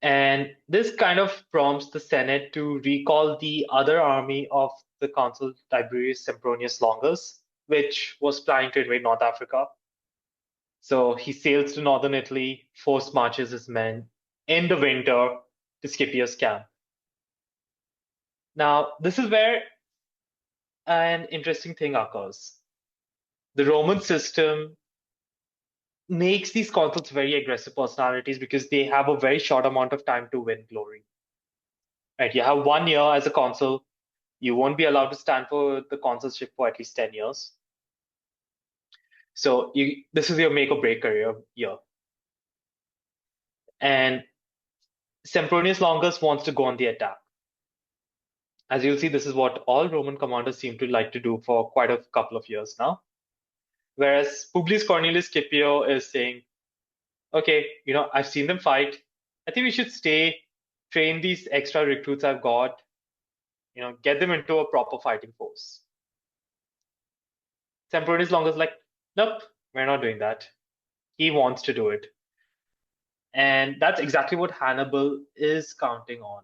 And this kind of prompts the Senate to recall the other army of the consul Tiberius Sempronius Longus, which was planning to invade North Africa. So he sails to northern Italy, force marches his men in the winter to Scipio's camp. Now, this is where an interesting thing occurs. The Roman system makes these consuls very aggressive personalities because they have a very short amount of time to win glory. Right? You have 1 year as a consul. You won't be allowed to stand for the consulship for at least 10 years. So this is your make or break career year. And Sempronius Longus wants to go on the attack. As you'll see, this is what all Roman commanders seem to like to do for quite a couple of years now. Whereas Publius Cornelius Scipio is saying, okay, I've seen them fight. I think we should stay, train these extra recruits I've got, get them into a proper fighting force. Sempronius Longus is like, nope, we're not doing that. He wants to do it. And that's exactly what Hannibal is counting on.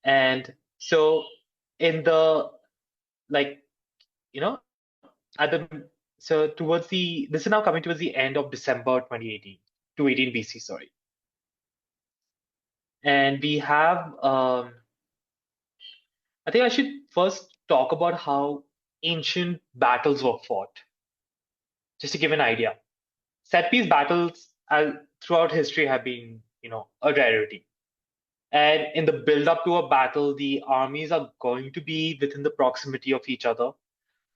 And so in the, this is now coming towards the end of December 2018, 218 BC, sorry. And we have, I think I should first talk about how ancient battles were fought, just to give an idea. Set piece battles throughout history have been, a rarity. And in the build up to a battle, the armies are going to be within the proximity of each other.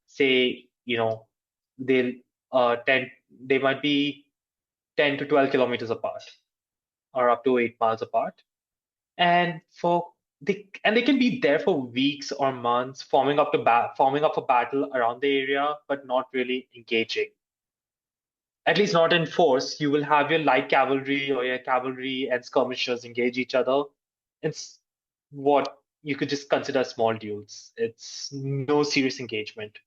Say, they might be 10 to 12 kilometers apart, or up to 8 miles apart. And they can be there for weeks or months, forming up a battle around the area, but not really engaging. At least not in force. You will have your light cavalry or your cavalry and skirmishers engage each other. It's what you could just consider small duels. It's no serious engagement.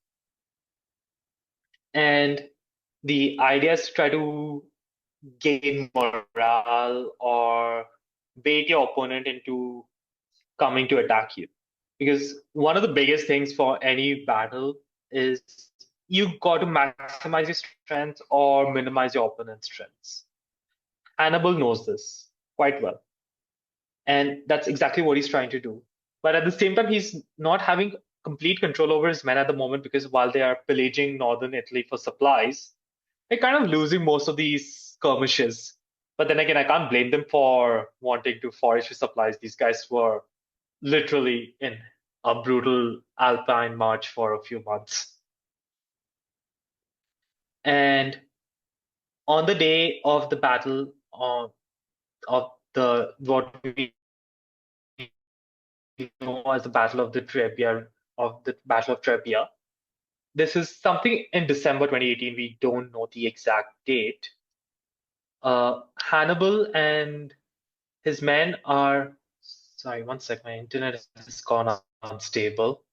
And the idea is to try to gain morale or bait your opponent into coming to attack you. Because one of the biggest things for any battle is you've got to maximize your strengths or minimize your opponent's strengths. Hannibal knows this quite well. And that's exactly what he's trying to do. But at the same time, he's not having complete control over his men at the moment because while they are pillaging northern Italy for supplies, they're kind of losing most of these skirmishes. But then again, I can't blame them for wanting to forage for supplies. These guys were literally in a brutal Alpine march for a few months. And on the day of the battle what we know as the Battle of Trebia, this is something in December 2018. We don't know the exact date. Hannibal and his men are. Sorry, one sec. My internet has gone unstable.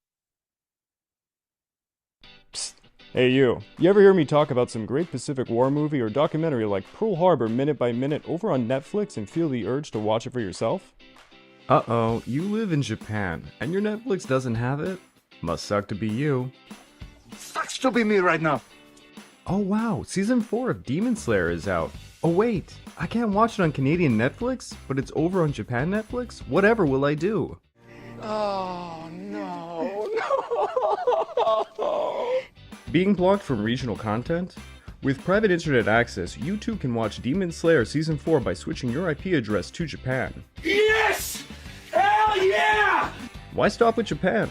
Psst. Hey you ever hear me talk about some great Pacific War movie or documentary like Pearl Harbor minute by minute over on Netflix and feel the urge to watch it for yourself? Uh-oh, you live in Japan and your Netflix doesn't have it? Must suck to be you. Sucks to be me right now. Oh wow, season 4 of Demon Slayer is out. Oh wait, I can't watch it on Canadian Netflix, but it's over on Japan Netflix? Whatever will I do? Oh no. Being blocked from regional content? With private internet access, you too can watch Demon Slayer Season 4 by switching your IP address to Japan. Yes! Hell yeah! Why stop with Japan?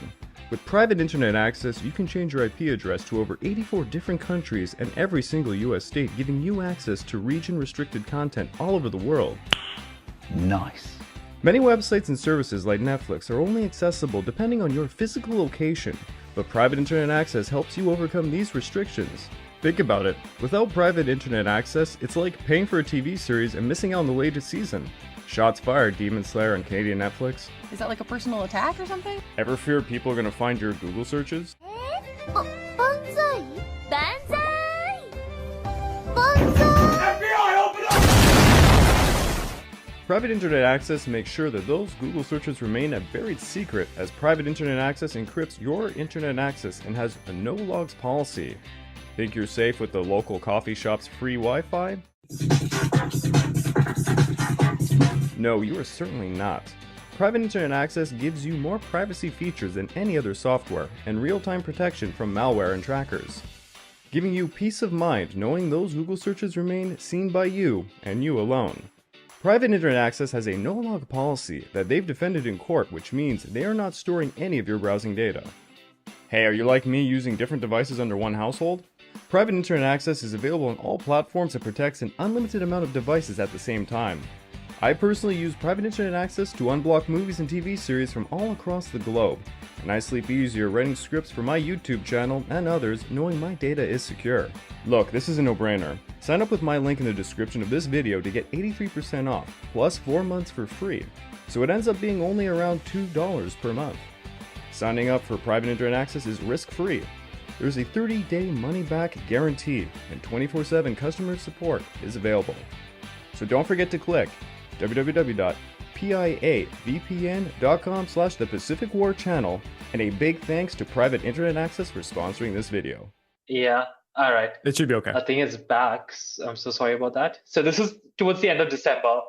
With private internet access, you can change your IP address to over 84 different countries and every single US state, giving you access to region-restricted content all over the world. Nice. Many websites and services like Netflix are only accessible depending on your physical location, but private internet access helps you overcome these restrictions. Think about it. Without private internet access, it's like paying for a TV series and missing out on the latest season. Shots fired, Demon Slayer on Canadian Netflix. Is that like a personal attack or something? Ever fear people are gonna find your Google searches? Banzai! Banzai! Banzai! FBI, open up! Private internet access makes sure that those Google searches remain a buried secret, as private internet access encrypts your internet access and has a no logs policy. Think you're safe with the local coffee shop's free Wi-Fi? No, you are certainly not. Private internet access gives you more privacy features than any other software, and real-time protection from malware and trackers. giving you peace of mind knowing those Google searches remain seen by you and you alone. Private internet access has a no-log policy that they've defended in court, which means they are not storing any of your browsing data. Hey, are you like me using different devices under one household? Private internet access is available on all platforms that protects an unlimited amount of devices at the same time. I personally use private internet access to unblock movies and TV series from all across the globe, and I sleep easier writing scripts for my YouTube channel and others knowing my data is secure. Look, this is a no-brainer. Sign up with my link in the description of this video to get 83% off, plus 4 months for free, so it ends up being only around $2 per month. Signing up for private internet access is risk-free. There's a 30-day money-back guarantee, and 24/7 customer support is available. So don't forget to click www.piavpn.com/The Pacific War Channel, and a big thanks to Private Internet Access for sponsoring this video. Yeah, all right. It should be okay. I think it's back. I'm so sorry about that. So this is towards the end of December,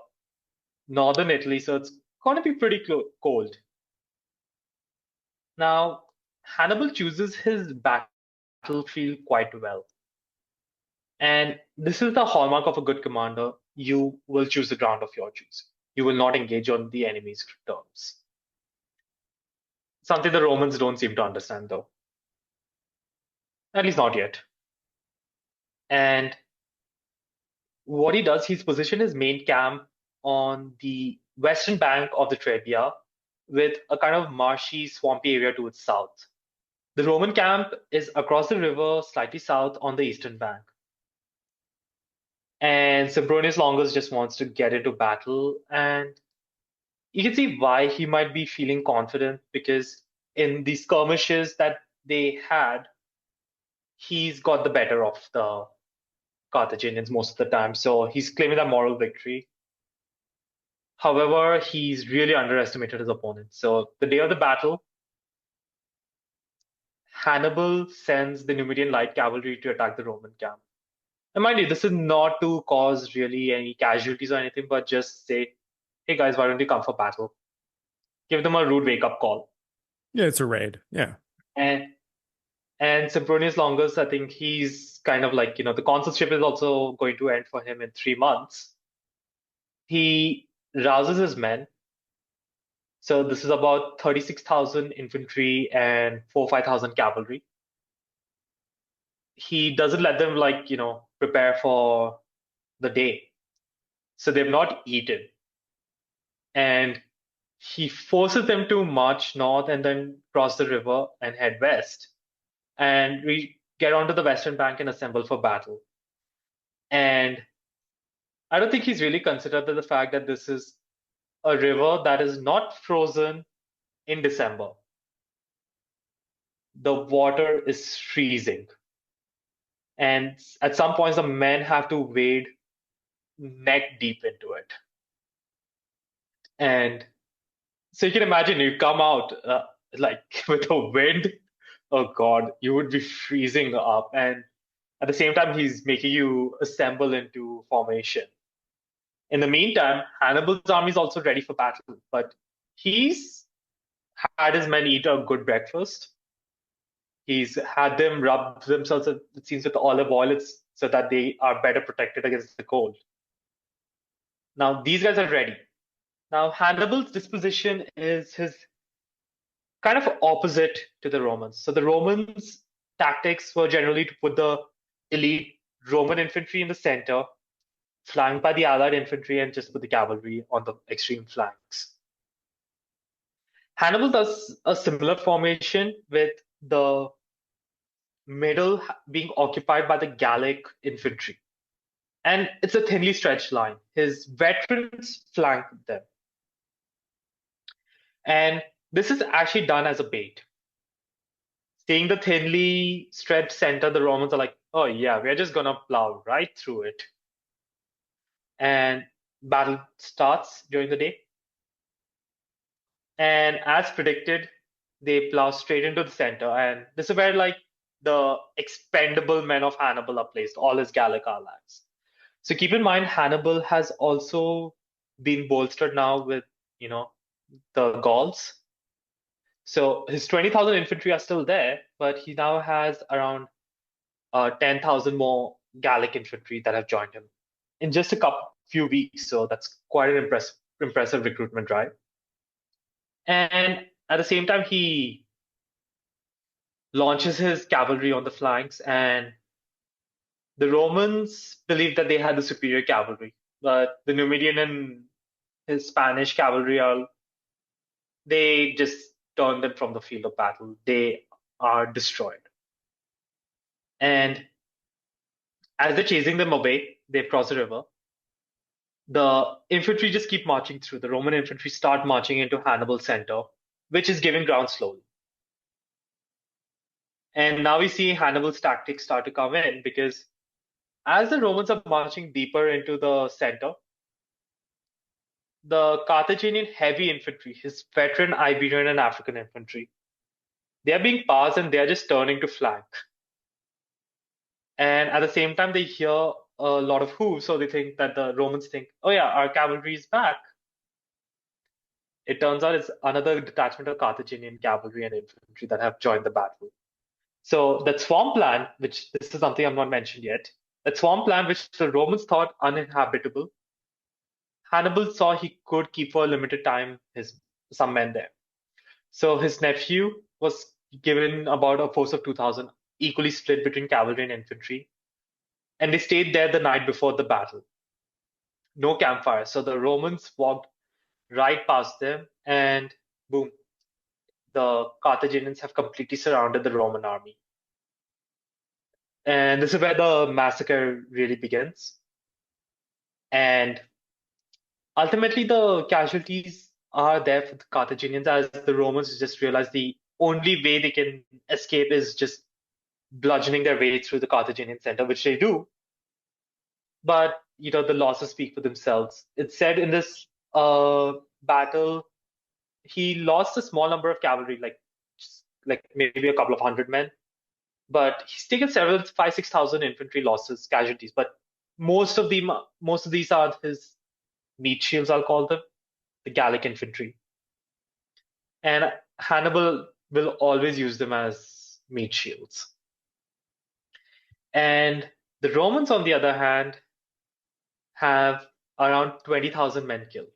northern Italy, so it's going to be pretty cold. Now, Hannibal chooses his battlefield quite well. And this is the hallmark of a good commander. You will choose the ground of your choosing. You will not engage on the enemy's terms. Something the Romans don't seem to understand, though. At least not yet. And what he does, he's positioned his main camp on the western bank of the Trebia with a kind of marshy, swampy area to its south. The Roman camp is across the river, slightly south on the eastern bank. And Sempronius Longus just wants to get into battle, and you can see why he might be feeling confident, because in the skirmishes that they had, he's got the better of the Carthaginians most of the time, so he's claiming that moral victory. However, he's really underestimated his opponent. So the day of the battle, Hannibal sends the Numidian light cavalry to attack the Roman camp. And mind you, this is not to cause really any casualties or anything, but just say, hey guys, why don't you come for battle? Give them a rude wake-up call. Yeah, it's a raid. Yeah. And Sempronius Longus, I think he's kind of like, the consulship is also going to end for him in 3 months. He rouses his men. So this is about 36,000 infantry and 5,000 cavalry. He doesn't let them prepare for the day. So they've not eaten. And he forces them to march north and then cross the river and head west. And we get onto the western bank and assemble for battle. And I don't think he's really considered the fact that this is a river that is not frozen in December. The water is freezing. And at some points, the men have to wade neck deep into it. And so you can imagine you come out with a wind. Oh God, you would be freezing up. And at the same time, he's making you assemble into formation. In the meantime, Hannibal's army is also ready for battle, but he's had his men eat a good breakfast. He's had them rub themselves, it seems, with olive oil so that they are better protected against the cold. Now, these guys are ready. Now, Hannibal's disposition is his kind of opposite to the Romans. So the Romans' tactics were generally to put the elite Roman infantry in the center, flanked by the allied infantry, and just put the cavalry on the extreme flanks. Hannibal does a similar formation with the middle being occupied by the Gallic infantry. And it's a thinly stretched line. His veterans flank them. And this is actually done as a bait. Seeing the thinly stretched center, the Romans are like, oh yeah, we're just going to plow right through it. And battle starts during the day. And as predicted, they plow straight into the center. And this is where the expendable men of Hannibal are placed, all his Gallic allies. So keep in mind, Hannibal has also been bolstered now with, the Gauls. So his 20,000 infantry are still there, but he now has around 10,000 more Gallic infantry that have joined him in just few weeks. So that's quite an impressive recruitment drive. And at the same time, he launches his cavalry on the flanks, and the Romans believed that they had the superior cavalry, but the Numidian and his Spanish cavalry they just turned them from the field of battle. They are destroyed. And as they're chasing them away, they cross the river. The infantry just keep marching through. The Roman infantry start marching into Hannibal's center, which is giving ground slowly. And now we see Hannibal's tactics start to come in, because as the Romans are marching deeper into the center, the Carthaginian heavy infantry, his veteran Iberian and African infantry, they are being passed and they are just turning to flank. And at the same time, they hear a lot of hooves, so they think that the Romans think, oh yeah, our cavalry is back. It turns out it's another detachment of Carthaginian cavalry and infantry that have joined the battle. So that swarm plan, which this is something I've not mentioned yet, that swarm plan which the Romans thought uninhabitable, Hannibal saw he could keep for a limited time some men there. So his nephew was given about a force of 2,000, equally split between cavalry and infantry. And they stayed there the night before the battle. No campfire. So the Romans walked right past them, and boom, the Carthaginians have completely surrounded the Roman army. And this is where the massacre really begins. And ultimately, the casualties are there for the Carthaginians, as the Romans just realize the only way they can escape is just bludgeoning their way through the Carthaginian center, which they do. But the losses speak for themselves. It's said in this battle, he lost a small number of cavalry, like maybe a couple of hundred men, but he's taken 5,000-6,000 infantry losses, casualties. But most of these are his meat shields, I'll call them, the Gallic infantry. And Hannibal will always use them as meat shields. And the Romans, on the other hand, have around 20,000 men killed.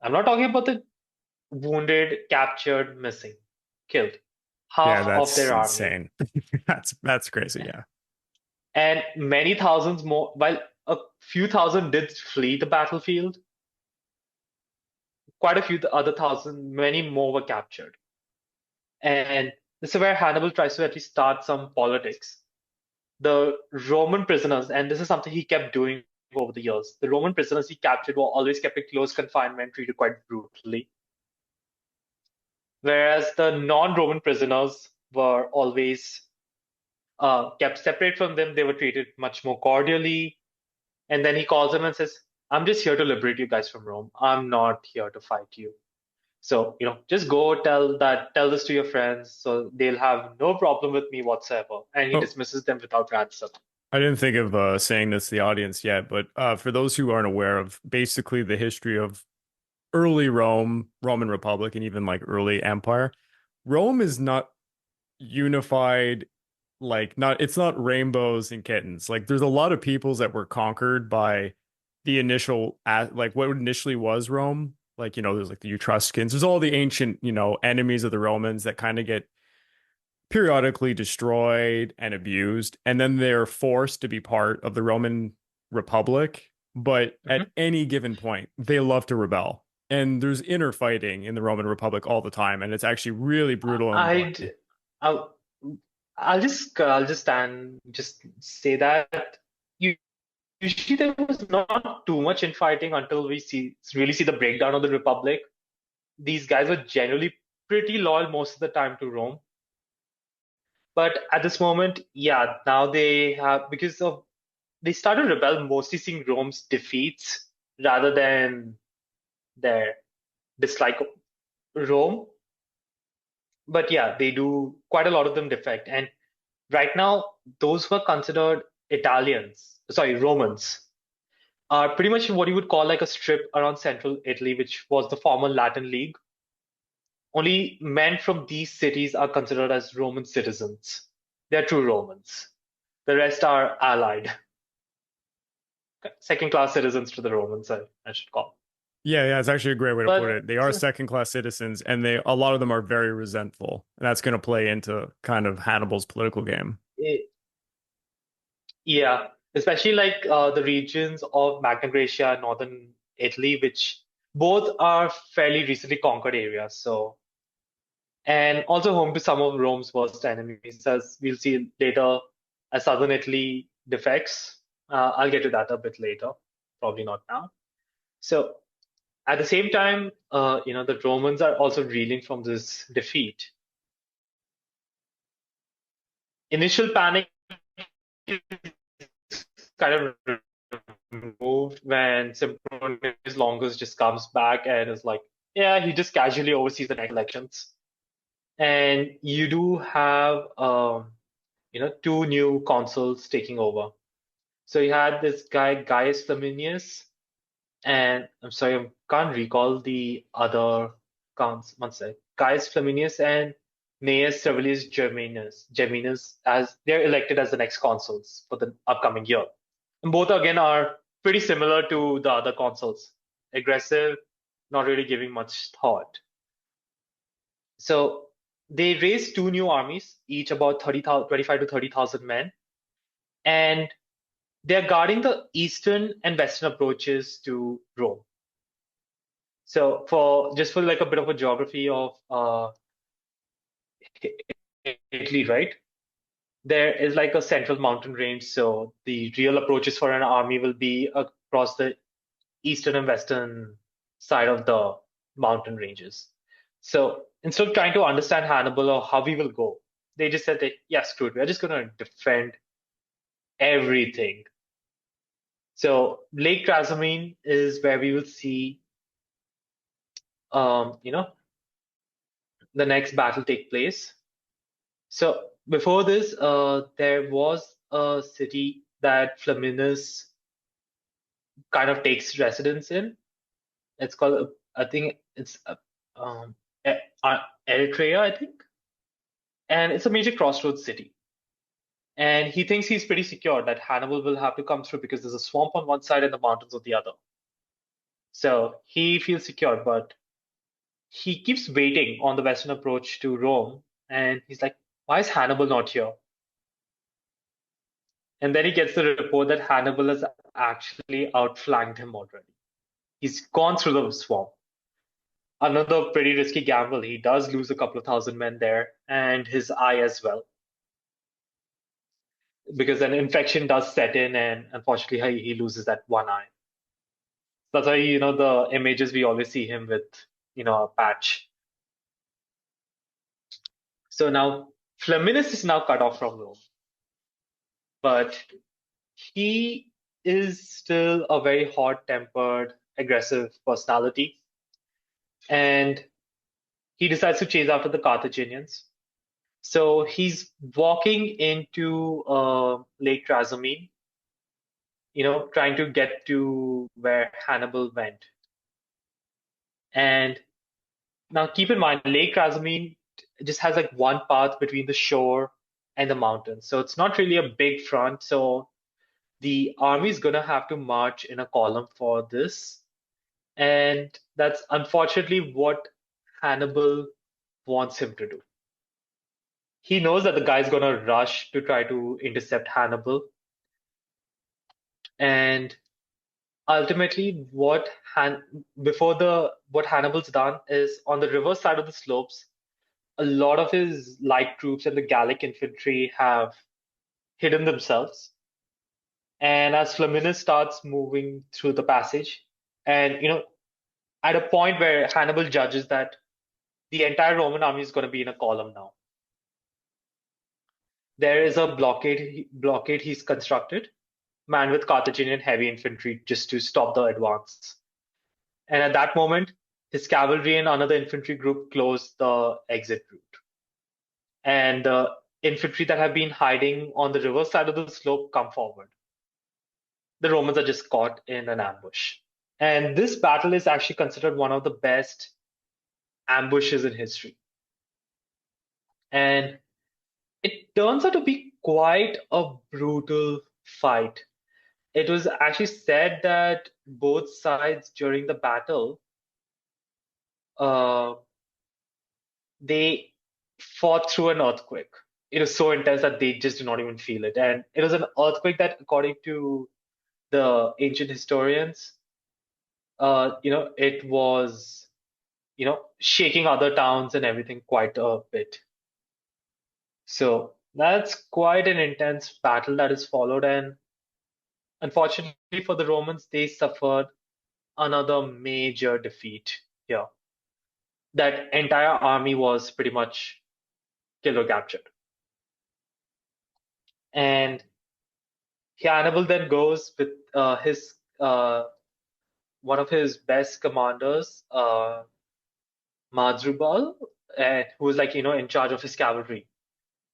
I'm not talking about the wounded, captured, missing, killed. Half of their army. Insane. That's crazy, yeah. And many thousands more, while a few thousand did flee the battlefield, quite a few other thousand, many more were captured. And this is where Hannibal tries to at least start some politics. The Roman prisoners, and this is something he kept doing over the years, the Roman prisoners he captured were always kept in close confinement, treated quite brutally. Whereas the non-Roman prisoners were always kept separate from them. They were treated much more cordially. And then he calls them and says, I'm just here to liberate you guys from Rome. I'm not here to fight you. So, just go tell this to your friends, so they'll have no problem with me whatsoever. And he dismisses them without ransom. I didn't think of saying this to the audience yet, but for those who aren't aware of basically the history of early Roman Republic, and even like early empire, Rome is not unified, it's not rainbows and kittens. Like there's a lot of peoples that were conquered by the initial, what initially was Rome. There's like the Etruscans, there's all the ancient, enemies of the Romans that kind of get periodically destroyed and abused. And then they're forced to be part of the Roman Republic. But at any given point, they love to rebel. And there's inner fighting in the Roman Republic all the time. And it's actually really brutal. I'll just say that usually there was not too much infighting until we really see the breakdown of the Republic. These guys were generally pretty loyal most of the time to Rome. But at this moment, yeah, now they have, they started to rebel mostly seeing Rome's defeats rather than their dislike of Rome. But yeah, they do, quite a lot of them defect. And right now, those who are considered Romans, are pretty much what you would call like a strip around central Italy, which was the former Latin League. Only men from these cities are considered as Roman citizens. they're true Romans. The rest are allied, second-class citizens to the Romans, I should call. Yeah, it's actually a great way to put But it. They are second-class citizens, and a lot of them are very resentful, and that's going to play into kind of Hannibal's political game. Yeah, especially like the regions of Magna Graecia and northern Italy, which both are fairly recently conquered areas. So, and also home to some of Rome's worst enemies, as we'll see later, as southern Italy defects. I'll get to that a bit later, probably not now. So, at the same time, the Romans are also reeling from this defeat. Initial panic is kind of removed when Sempronius Longus just comes back and is like, yeah, he just casually oversees the next elections. And you do have, two new consuls taking over. So you had this guy, Gaius Flaminius, and I'm sorry, I can't recall the other counts. One sec. Gaius Flaminius and Gnaeus Servilius Geminus, as they're elected as the next consuls for the upcoming year. And both again are pretty similar to the other consuls. Aggressive, not really giving much thought. So they raised two new armies, each about 25 to 30,000 men. And they're guarding the eastern and western approaches to Rome. So for like a bit of a geography of Italy, right? There is like a central mountain range. So the real approaches for an army will be across the eastern and western side of the mountain ranges. So instead of trying to understand Hannibal or how we will go, they just said that, yeah, screw it. We're just going to defend everything. So Lake Trasimene is where we will see, the next battle take place. So before this, there was a city that Flaminius kind of takes residence in. It's called, I think it's Eritrea, I think. And it's a major crossroads city. And he thinks he's pretty secure that Hannibal will have to come through because there's a swamp on one side and the mountains on the other. So he feels secure, but he keeps waiting on the western approach to Rome. And he's like, why is Hannibal not here? And then he gets the report that Hannibal has actually outflanked him already. He's gone through the swamp. Another pretty risky gamble. He does lose a couple of thousand men there and his eye as well, because an infection does set in, and unfortunately he loses that one eye. That's why, the images we always see him with, a patch. So now Flaminius is now cut off from Rome, but he is still a very hot-tempered, aggressive personality. And he decides to chase after the Carthaginians. So he's walking into Lake Trasimene, trying to get to where Hannibal went. And now keep in mind, Lake Trasimene just has like one path between the shore and the mountains. So it's not really a big front. So the army is going to have to march in a column for this. And that's unfortunately what Hannibal wants him to do. He knows that the guy's going to rush to try to intercept Hannibal. And ultimately, what Hannibal's done is, on the river side of the slopes, a lot of his light troops and the Gallic infantry have hidden themselves. And as Flaminius starts moving through the passage, and at a point where Hannibal judges that the entire Roman army is going to be in a column now, there is a blockade he's constructed, manned with Carthaginian heavy infantry, just to stop the advance. And at that moment, his cavalry and another infantry group close the exit route. And the infantry that have been hiding on the river side of the slope come forward. The Romans are just caught in an ambush. And this battle is actually considered one of the best ambushes in history. And It turns out to be quite a brutal fight. It was actually said that both sides during the battle, uh, they fought through an earthquake. It was so intense that they just did not even feel it. And it was an earthquake that, according to the ancient historians, it was, shaking other towns and everything quite a bit. So that's quite an intense battle that is followed. And unfortunately for the Romans, they suffered another major defeat here. That entire army was pretty much killed or captured. And Hannibal then goes with his one of his best commanders, Madrubal, and who was like in charge of his cavalry.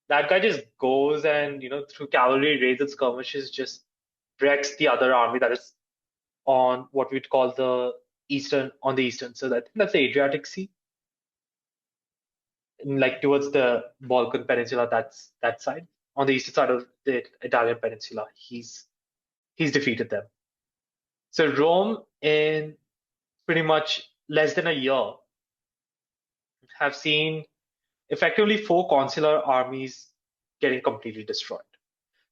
That guy just goes and through cavalry raids and skirmishes just wrecks the other army that is on what we'd call the eastern. So that's the Adriatic Sea, like towards the Balkan Peninsula. That's that side on the eastern side of the Italian peninsula. He's defeated them. So Rome, in pretty much less than a year, have seen effectively 4 consular armies getting completely destroyed.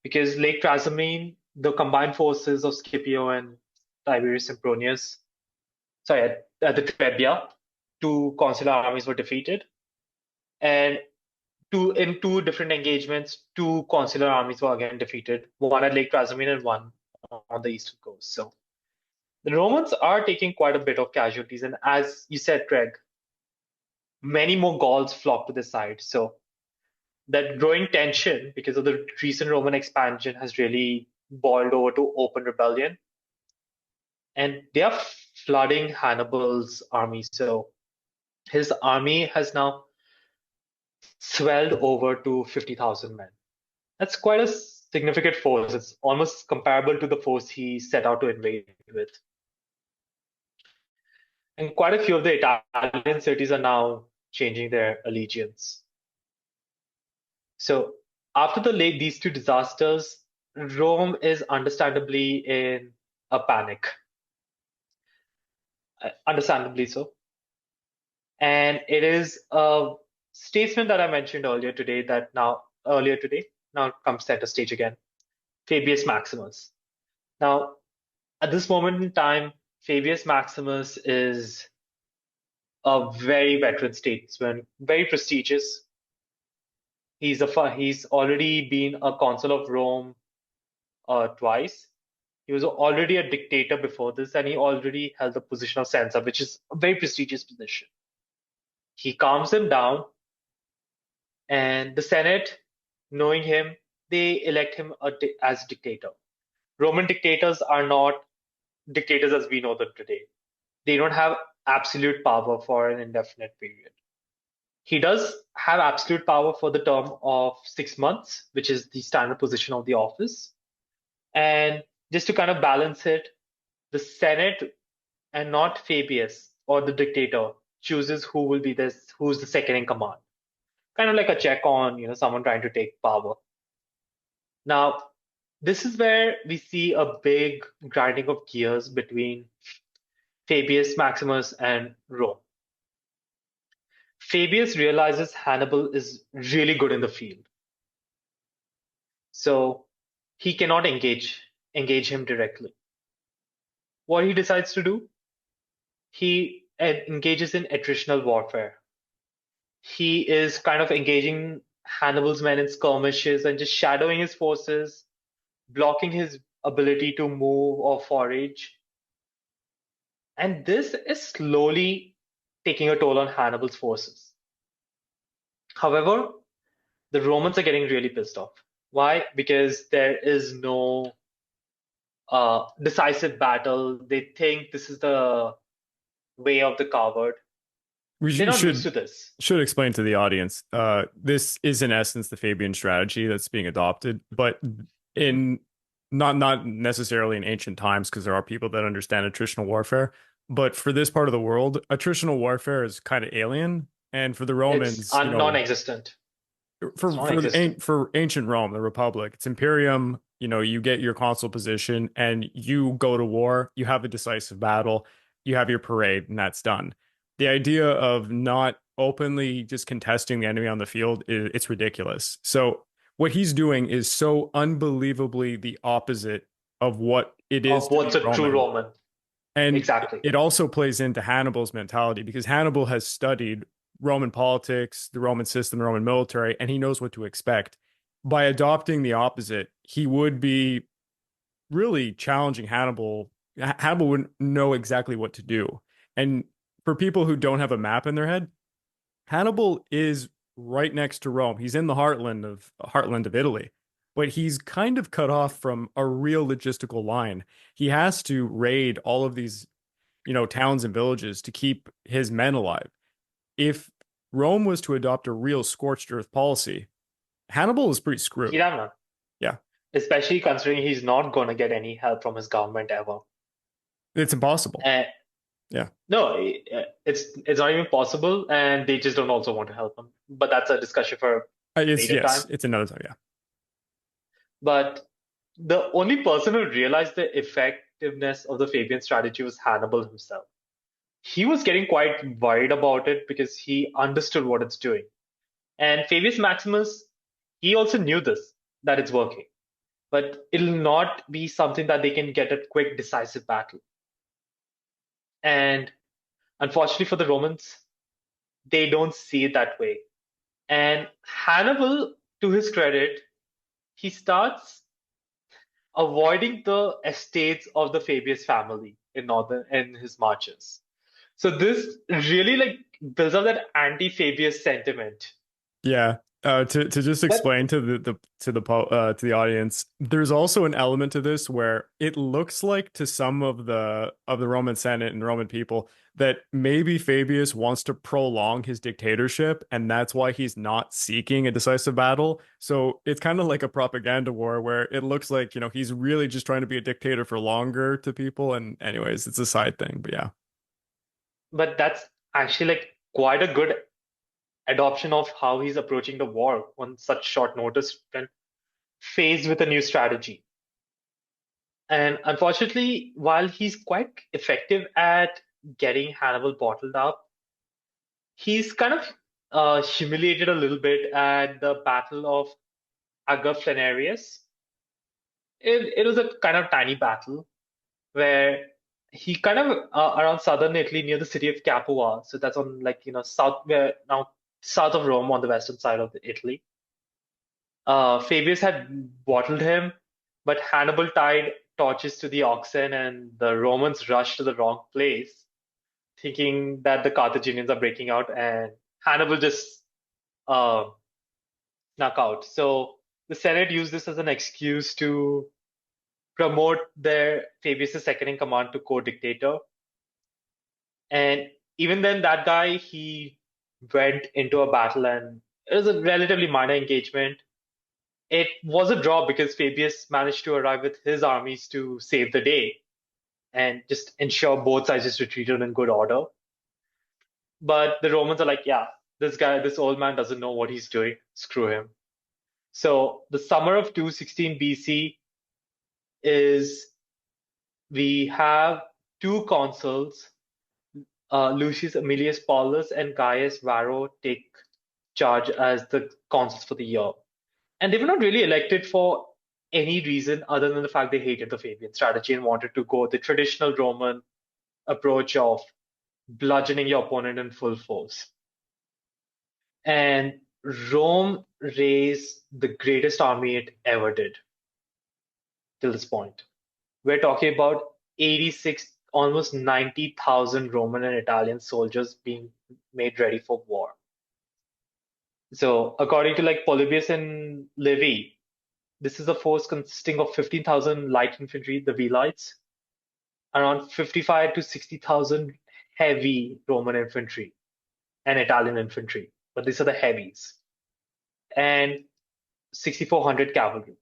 Because Lake Trasimene, the combined forces of Scipio and Tiberius Sempronius, at the Trebia, 2 consular armies were defeated. And in 2 different engagements, 2 consular armies were again defeated, one at Lake Trasimene and one on the eastern coast. So the Romans are taking quite a bit of casualties. And as you said, Craig, many more Gauls flock to the side. So that growing tension because of the recent Roman expansion has really boiled over to open rebellion. And they are flooding Hannibal's army. So his army has now swelled over to 50,000 men. That's quite a significant force. It's almost comparable to the force he set out to invade with. And quite a few of the Italian cities are now changing their allegiance. So after these 2 disasters, Rome is understandably in a panic. Understandably so. And it is a statesman that I mentioned earlier today now comes center stage again, Fabius Maximus. Now, at this moment in time, Fabius Maximus is a very veteran statesman, very prestigious. He's already been a consul of Rome twice. He was already a dictator before this, and he already held the position of censor, which is a very prestigious position. He calms them down, and the Senate, knowing him, they elect him as dictator. Roman dictators are not dictators as we know them today. They don't have absolute power for an indefinite period. He does have absolute power for the term of 6 months, which is the standard position of the office. And just to kind of balance it, the Senate and not Fabius or the dictator chooses who's the second in command. Kind of like a check on, someone trying to take power. Now, this is where we see a big grinding of gears between Fabius Maximus and Rome. Fabius realizes Hannibal is really good in the field. So he cannot engage him directly. What he decides to do, he engages in attritional warfare. He is kind of engaging Hannibal's men in skirmishes and just shadowing his forces, blocking his ability to move or forage. And this is slowly taking a toll on Hannibal's forces. However, the Romans are getting really pissed off. Why? Because there is no decisive battle. They think this is the way of the coward. They're not used to this. Should explain to the audience. This is in essence the Fabian strategy that's being adopted, but in not necessarily in ancient times, because there are people that understand attritional warfare. But for this part of the world, attritional warfare is kind of alien, and for the Romans, it's non-existent. For ancient Rome, the Republic, it's Imperium. You get your consul position and you go to war. You have a decisive battle. You have your parade, and that's done. The idea of not openly just contesting the enemy on the field it's ridiculous. So what he's doing is so unbelievably the opposite of what it is Of to be what's a true Roman. Roman. And Exactly. it also plays into Hannibal's mentality because Hannibal has studied Roman politics, the Roman system, the Roman military, and he knows what to expect. By adopting the opposite, he would be really challenging Hannibal. Hannibal wouldn't know exactly what to do. And for people who don't have a map in their head, Hannibal is right next to Rome. He's in the heartland of Italy, but he's kind of cut off from a real logistical line. He has to raid all of these, towns and villages to keep his men alive. If Rome was to adopt a real scorched earth policy, Hannibal is pretty screwed. Yeah, Yeah, especially considering he's not going to get any help from his government ever. it's impossible. Yeah. No, it's not even possible, and they just don't also want to help him. But that's a discussion for later time. It's another time. Yeah. But the only person who realized the effectiveness of the Fabian strategy was Hannibal himself. He was getting quite worried about it because he understood what it's doing. And Fabius Maximus, he also knew this, that it's working. But it'll not be something that they can get a quick, decisive battle. And unfortunately for the Romans, they don't see it that way. And Hannibal, to his credit, he starts avoiding the estates of the Fabius family in his marches. So this really builds up that anti-Fabius sentiment. Yeah. To just explain to the audience, there's also an element to this where it looks like to some of the Roman Senate and Roman people that maybe Fabius wants to prolong his dictatorship, and that's why he's not seeking a decisive battle. So it's kind of like a propaganda war where it looks like, he's really just trying to be a dictator for longer to people. And anyways, it's a side thing, but yeah. But that's actually quite a good adoption of how he's approaching the war on such short notice when faced with a new strategy. And unfortunately, while he's quite effective at getting Hannibal bottled up, he's kind of humiliated a little bit at the Battle of Aga Flenarius. It was a kind of tiny battle where he kind of around southern Italy near the city of Capua. So that's on south of Rome on the western side of Italy. Fabius had bottled him, but Hannibal tied torches to the oxen and the Romans rushed to the wrong place, thinking that the Carthaginians are breaking out, and Hannibal just snuck out. So the Senate used this as an excuse to promote their Fabius' second in command to co-dictator. And even then, that guy, he went into a battle, and it was a relatively minor engagement. It was a draw because Fabius managed to arrive with his armies to save the day and just ensure both sides just retreated in good order. But the Romans are like, yeah, this old man doesn't know what he's doing. Screw him. So the summer of 216 BC we have two consuls, Lucius Aemilius Paulus and Gaius Varro, take charge as the consuls for the year. And they were not really elected for any reason other than the fact they hated the Fabian strategy and wanted to go the traditional Roman approach of bludgeoning your opponent in full force. And Rome raised the greatest army it ever did till this point. We're talking about 86, almost 90,000 Roman and Italian soldiers being made ready for war. So according to Polybius and Livy, this is a force consisting of 15,000 light infantry, the Velites, around 55 to 60,000 heavy Roman infantry and Italian infantry, but these are the heavies, and 6,400 cavalry.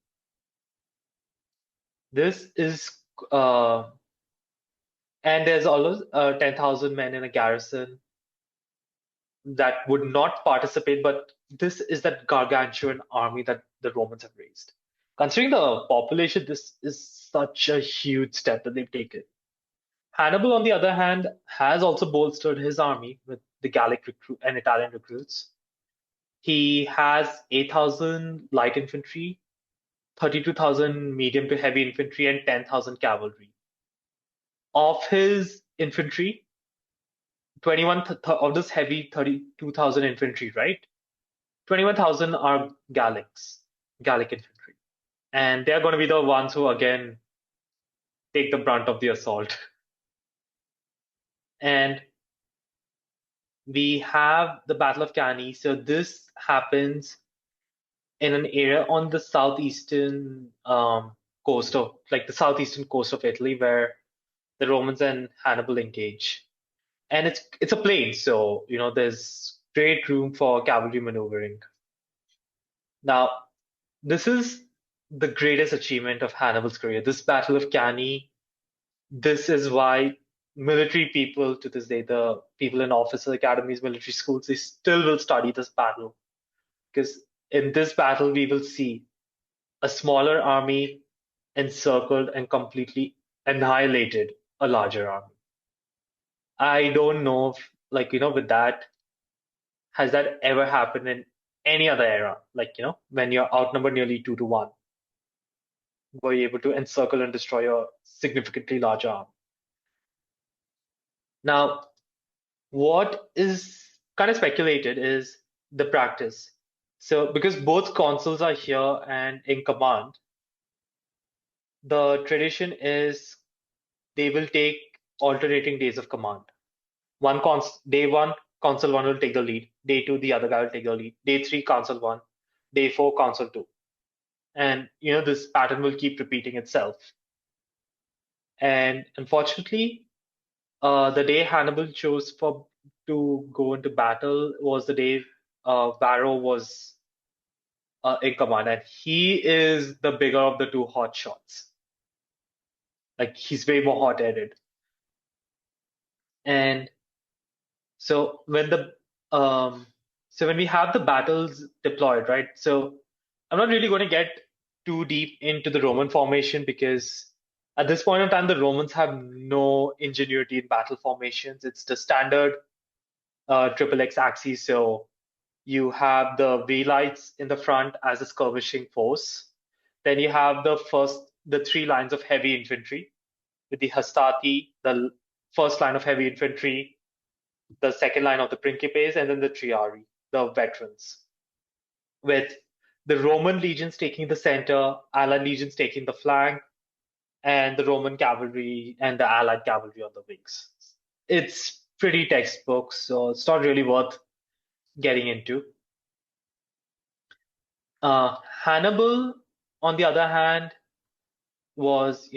This is, and there's almost 10,000 men in a garrison. that would not participate, but this is that gargantuan army that the Romans have raised. Considering the population, this is such a huge step that they've taken. Hannibal, on the other hand, has also bolstered his army with the Gallic and Italian recruits. He has 8,000 light infantry, 32,000 medium to heavy infantry, and 10,000 cavalry. Of his infantry, 21 of this heavy 32,000 infantry, right? 21,000 are Gallic infantry. And they're going to be the ones who, again, take the brunt of the assault. And we have the Battle of Cannae. So this happens in an area on the southeastern coast of, like the southeastern coast of Italy, where the Romans and Hannibal engage. And it's a plain, so there's great room for cavalry maneuvering. Now, this is the greatest achievement of Hannibal's career. This Battle of Cannae. This is why military people to this day, the people in officer academies, military schools, they still will study this battle, because in this battle we will see a smaller army encircled and completely annihilated a larger army. I don't know if, with that, has that ever happened in any other era? When you're outnumbered nearly 2-1, were you able to encircle and destroy a significantly larger army? Now, what is kind of speculated is the practice. So, because both consuls are here and in command, the tradition is they will take alternating days of command. Day one, consul one will take the lead. Day two, the other guy will take the lead. Day three, consul one. Day four, consul two. And this pattern will keep repeating itself. And unfortunately, the day Hannibal chose to go into battle was the day Varro was in command, and he is the bigger of the two hot shots. Like, he's way more hot-headed. And so when we have the battles deployed, right? So I'm not really going to get too deep into the Roman formation, because at this point in time, the Romans have no ingenuity in battle formations. It's the standard triple X axis. So you have the Velites in the front as a skirmishing force. Then you have the three lines of heavy infantry with the Hastati, the first line of heavy infantry, the second line of the Principes, and then the Triarii, the veterans, with the Roman legions taking the center, Allied legions taking the flank, and the Roman cavalry and the Allied cavalry on the wings. It's pretty textbook, so it's not really worth getting into. Hannibal, on the other hand, was,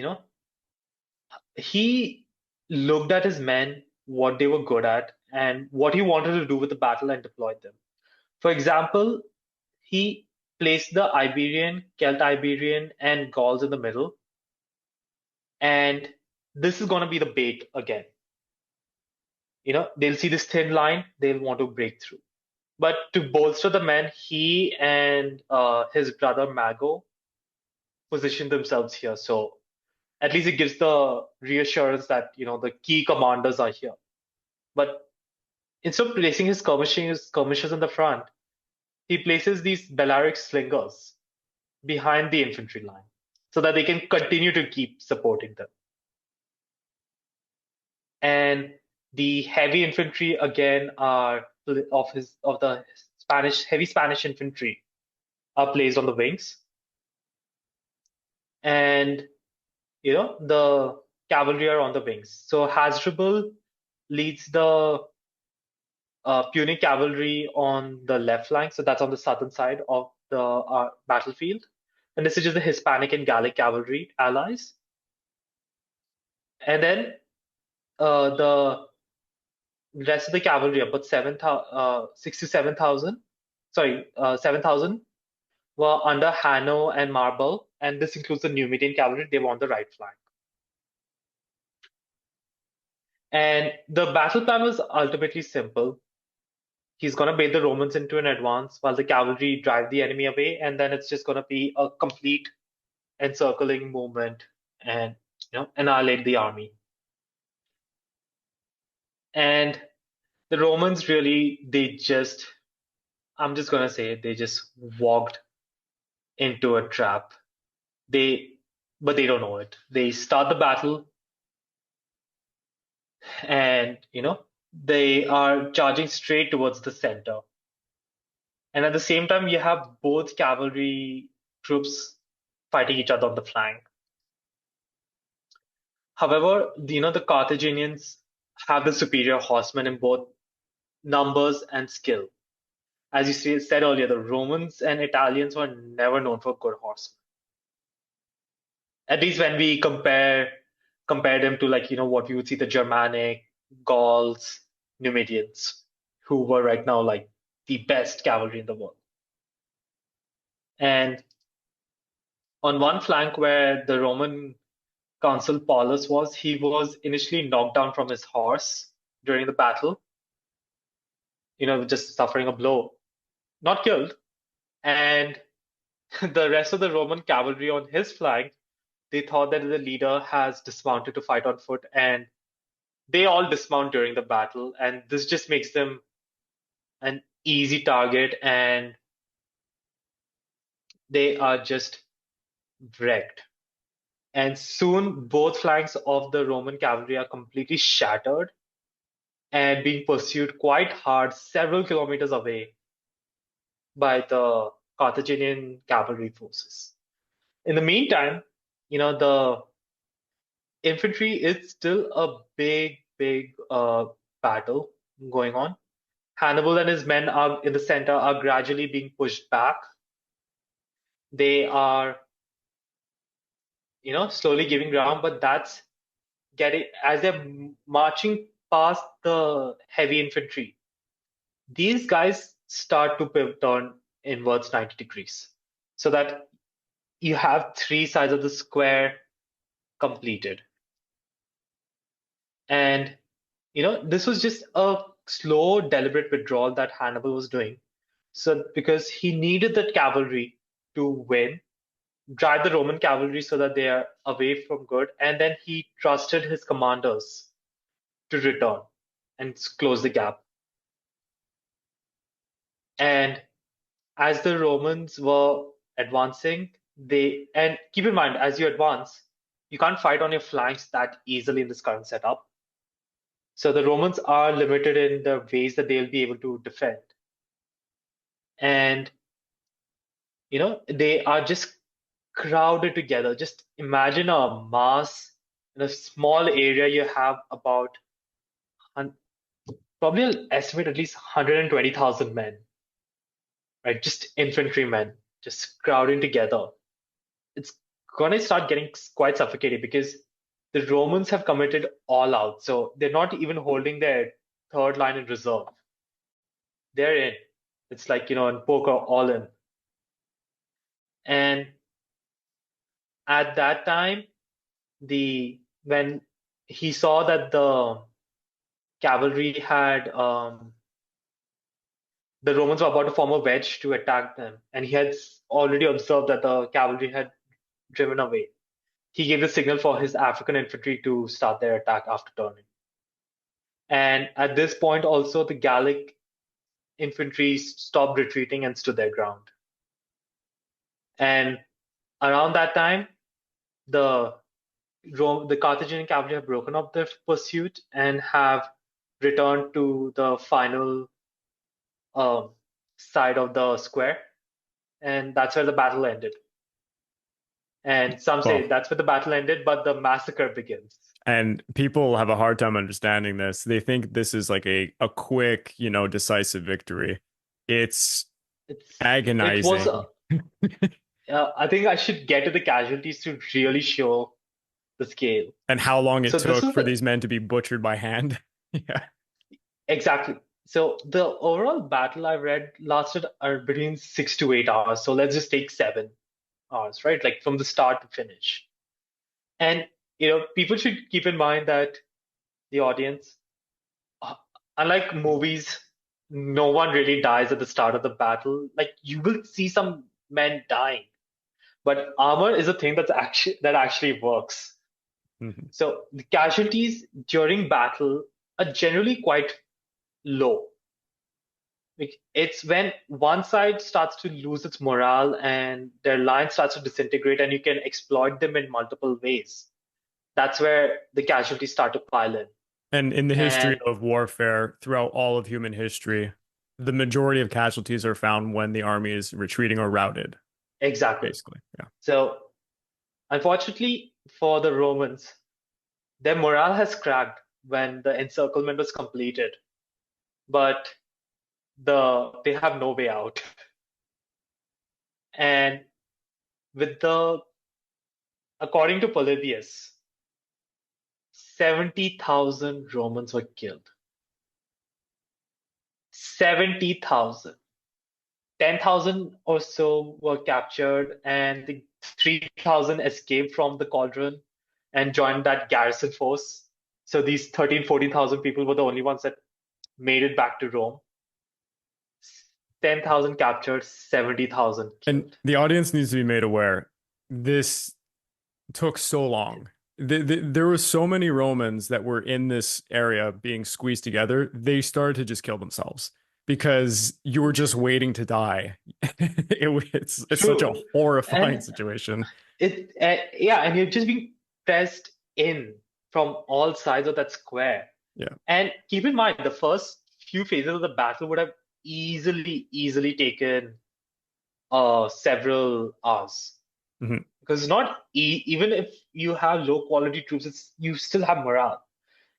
he looked at his men, what they were good at, and what he wanted to do with the battle, and deployed them. For example, he placed the Iberian, Celt-Iberian, and Gauls in the middle. And this is going to be the bait again. They'll see this thin line, they'll want to break through. But to bolster the men, he and his brother Mago positioned themselves here. So at least it gives the reassurance that, the key commanders are here. But instead of placing his skirmishers in the front, he places these Balearic slingers behind the infantry line so that they can continue to keep supporting them. And the heavy infantry, again, are of the heavy Spanish infantry are placed on the wings. And, the cavalry are on the wings. So Hasdrubal leads the Punic cavalry on the left flank. So that's on the southern side of the battlefield. And this is just the Hispanic and Gallic cavalry allies. And then the rest of the cavalry, about 7,000, 7,000 were under Hanno and Marbel, and this includes the Numidian cavalry. They were on the right flank. And the battle plan was ultimately simple. he's going to bait the Romans into an advance while the cavalry drive the enemy away, and then it's just going to be a complete encircling movement and annihilate the army. And the Romans really, I'm just going to say, they just walked into a trap. But they don't know it. They start the battle, and they are charging straight towards the center. And at the same time, you have both cavalry troops fighting each other on the flank. However, the Carthaginians have the superior horsemen in both numbers and skill. As you said earlier, the Romans and Italians were never known for good horsemen. At least when we compare them to what we would see the Germanic, Gauls, Numidians, who were right now like the best cavalry in the world. And on one flank where the Roman consul Paulus was, he was initially knocked down from his horse during the battle, just suffering a blow, not killed. And the rest of the Roman cavalry on his flank, they thought that the leader has dismounted to fight on foot, and they all dismount during the battle, and this just makes them an easy target, and they are just wrecked. And soon both flanks of the Roman cavalry are completely shattered and being pursued quite hard several kilometers away by the Carthaginian cavalry forces. In the meantime, the infantry is still a big battle going on. Hannibal and his men are in the center are gradually being pushed back. They are slowly giving ground, but that's as they're marching past the heavy infantry, these guys start to turn inwards 90 degrees, so that you have three sides of the square completed. And this was just a slow, deliberate withdrawal that Hannibal was doing, so because he needed the cavalry to win, drive the Roman cavalry so that they are away from good, and then he trusted his commanders to return and close the gap. And as the Romans were advancing, and keep in mind, as you advance, you can't fight on your flanks that easily in this current setup. So the Romans are limited in the ways that they'll be able to defend. And they are just crowded together. Just imagine a mass in a small area. You have about probably I'll estimate at least 120,000 men, right? Just infantrymen, just crowding together. It's going to start getting quite suffocating because the Romans have committed all out. So they're not even holding their third line in reserve. They're in. It's like, in poker, all in. And at that time, when he saw that the cavalry had, the Romans were about to form a wedge to attack them, and he had already observed that the cavalry had driven away, he gave the signal for his African infantry to start their attack after turning. And at this point also, the Gallic infantry stopped retreating and stood their ground. And around that time, the Carthaginian cavalry have broken up their pursuit and have returned to the final side of the square, and that's where the battle ended. And some say that's where the battle ended, but the massacre begins. And people have a hard time understanding this. They think this is like a quick, decisive victory. It's agonizing. I think I should get to the casualties to really show the scale. And how long it took for these men to be butchered by hand. Yeah. Exactly. So the overall battle I read lasted between 6 to 8 hours. So let's just take 7 hours, right? Like from the start to finish. And, people should keep in mind that the audience, unlike movies no one really dies at the start of the battle. Like you will see some men dying, but armor is a thing that actually works. Mhm. So the casualties during battle are generally quite low. Like, it's when one side starts to lose its morale and their line starts to disintegrate, and you can exploit them in multiple ways. That's where the casualties start to pile in. And in the history And of warfare, throughout all of human history, the majority of casualties are found when the army is retreating or routed, exactly. basically. Yeah. So, unfortunately for the Romans, their morale has cracked when the encirclement was completed, but they have no way out. And with the according to Polybius, 70,000 Romans were killed. 70,000. 10,000 or so were captured, and the 3,000 escaped from the cauldron and joined that garrison force. So these 13, 14,000 people were the only ones that made it back to Rome. 10,000 captured, 70,000 And killed. the audience needs to be made aware. This took so long. There were so many Romans that were in this area being squeezed together. They started to just kill themselves because you were just waiting to die. It's such a True. horrifying And situation. yeah, and you're just being pressed in from all sides of that square. Yeah. And keep in mind, the first few phases of the battle would have easily taken several hours. Mhm. Because it's not even if you have low quality troops, you still have morale.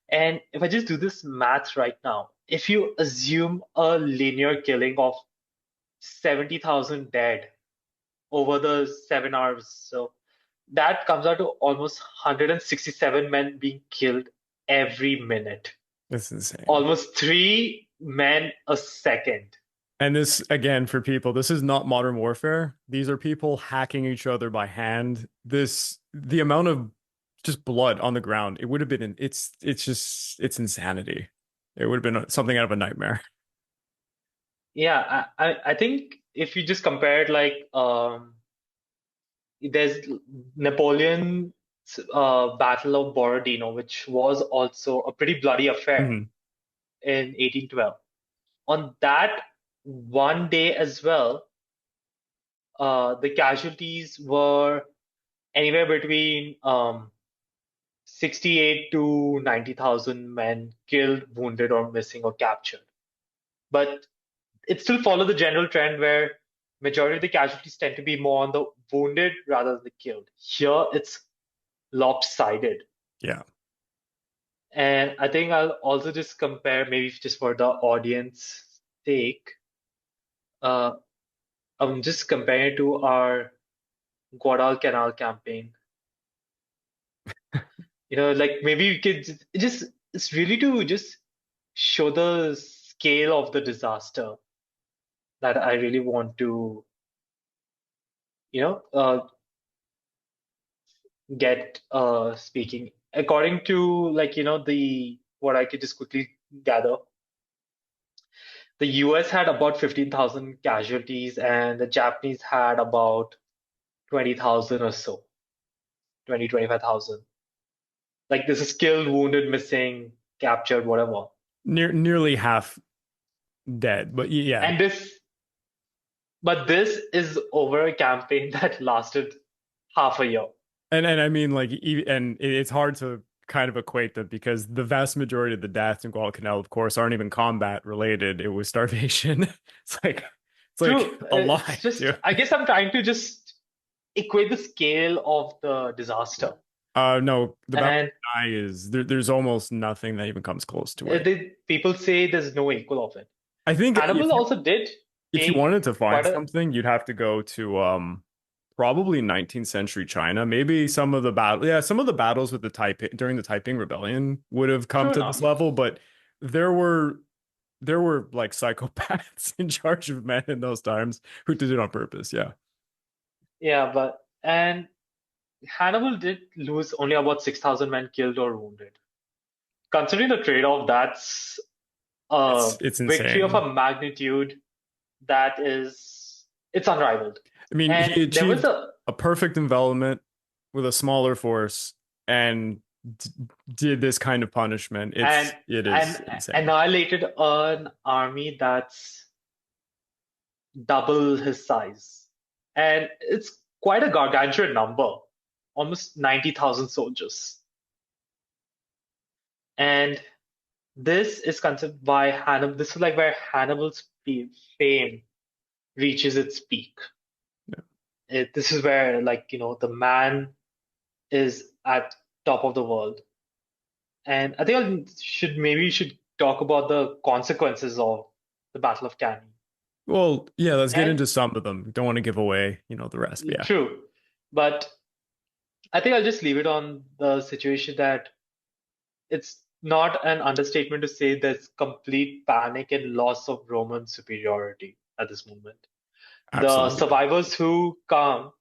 And if I just do this math right now, if you assume a linear killing of 70,000 dead over the 7 hours, so that comes out to almost 167 men being killed every minute. It's insane. Almost 3 men a second. And this, again, for people, this is not modern warfare. These are people hacking each other by hand. The amount of just blood on the ground, it would have been, it's insanity. It would have been something out of a nightmare. Yeah, I think if you just compare it, like there's Napoleon's Battle of Borodino, which was also a pretty bloody affair Mhm. in 1812. On that one day as well, the casualties were anywhere between 68 to 90,000 men killed, wounded, or missing or captured. But it still followed the general trend where majority of the casualties tend to be more on the wounded rather than the killed. Here it's lopsided. Yeah. And I think I'll also just compare, maybe just for the audience sake, I'm just comparing it to our Guadalcanal campaign. Like maybe we could it's really to just show the scale of the disaster that I really want to, you know, get speaking. According to, like, the what I could just quickly gather, the US had about 15,000 casualties and the Japanese had about 20,000 or so, 25,000. Like this is killed, wounded, missing, captured, whatever. Nearly half dead, but yeah. And this is over a campaign that lasted half a year. And I mean, like, and it's hard to kind of equate that because the vast majority of the deaths in Guadalcanal, of course, aren't even combat related. It was starvation. It's like True. a lot, It's just, too. I guess I'm trying to just equate the scale of the disaster. No, the Battle of And Cannae is there's almost nothing that even comes close to it. people say there's no equal of it. I think Hannibal also did if you take wanted to find quite a something, you'd have to go to probably 19th century China. Maybe some of the some of the battles with the Taiping during the Taiping Rebellion would have come true to this enough. level, but there were like psychopaths in charge of men in those times who did it on purpose. Yeah. Yeah, and Hannibal did lose only about 6,000 men killed or wounded. Considering the trade-off, that's a It's victory of insane. a magnitude it's unrivaled. I mean, And he there was achieved a perfect envelopment with a smaller force and d did this kind of punishment. and It is and insane. annihilated an army that's double his size. And it's quite a gargantuan number, almost 90,000 soldiers. And this is considered by Hannibal. This is like where Hannibal's fame reaches its peak. This is where, like, the man is at top of the world. And I think we should talk about the consequences of the Battle of Cannae. Well, yeah, let's get And into some of them. Don't want to give away, the rest, but yeah. true, but I think I'll just leave it on the situation that it's not an understatement to say there's complete panic and loss of Roman superiority at this moment. The Absolutely. survivors who come,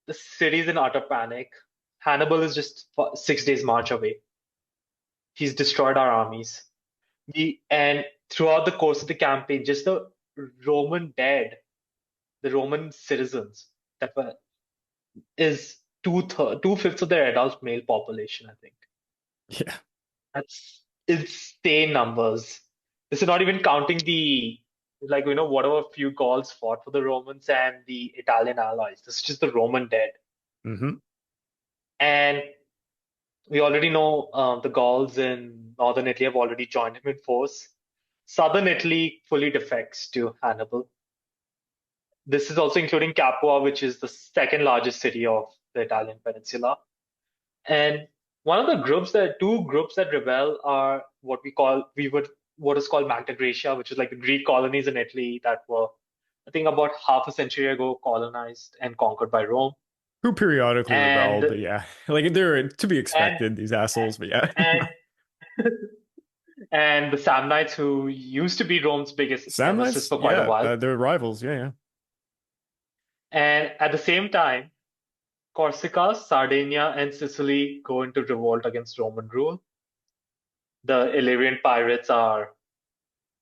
the city's in utter panic. Hannibal is just 6 days march away. He's destroyed our armies. And throughout the course of the campaign, just the Roman dead, the Roman citizens that were is two-fifths of their adult male population, I think. Yeah. That's insane numbers. This is not even counting whatever few Gauls fought for the Romans and the Italian allies. This is just the Roman dead. Mm-hmm. And we already know the Gauls in northern Italy have already joined him in force. Southern Italy fully defects to Hannibal. This is also including Capua, which is the second largest city of the Italian peninsula. And two groups that rebel are what is called Magna Graecia, which is like the Greek colonies in Italy that were, I think, about half a century ago colonized and conquered by Rome. Who periodically rebelled, And but yeah. Like they're to be expected, these assholes, but yeah. and and the Samnites, who used to be Rome's biggest nemesis Samnites, for quite a yeah, while. they're rivals, yeah. And at the same time, Corsica, Sardinia, and Sicily go into revolt against Roman rule. The Illyrian pirates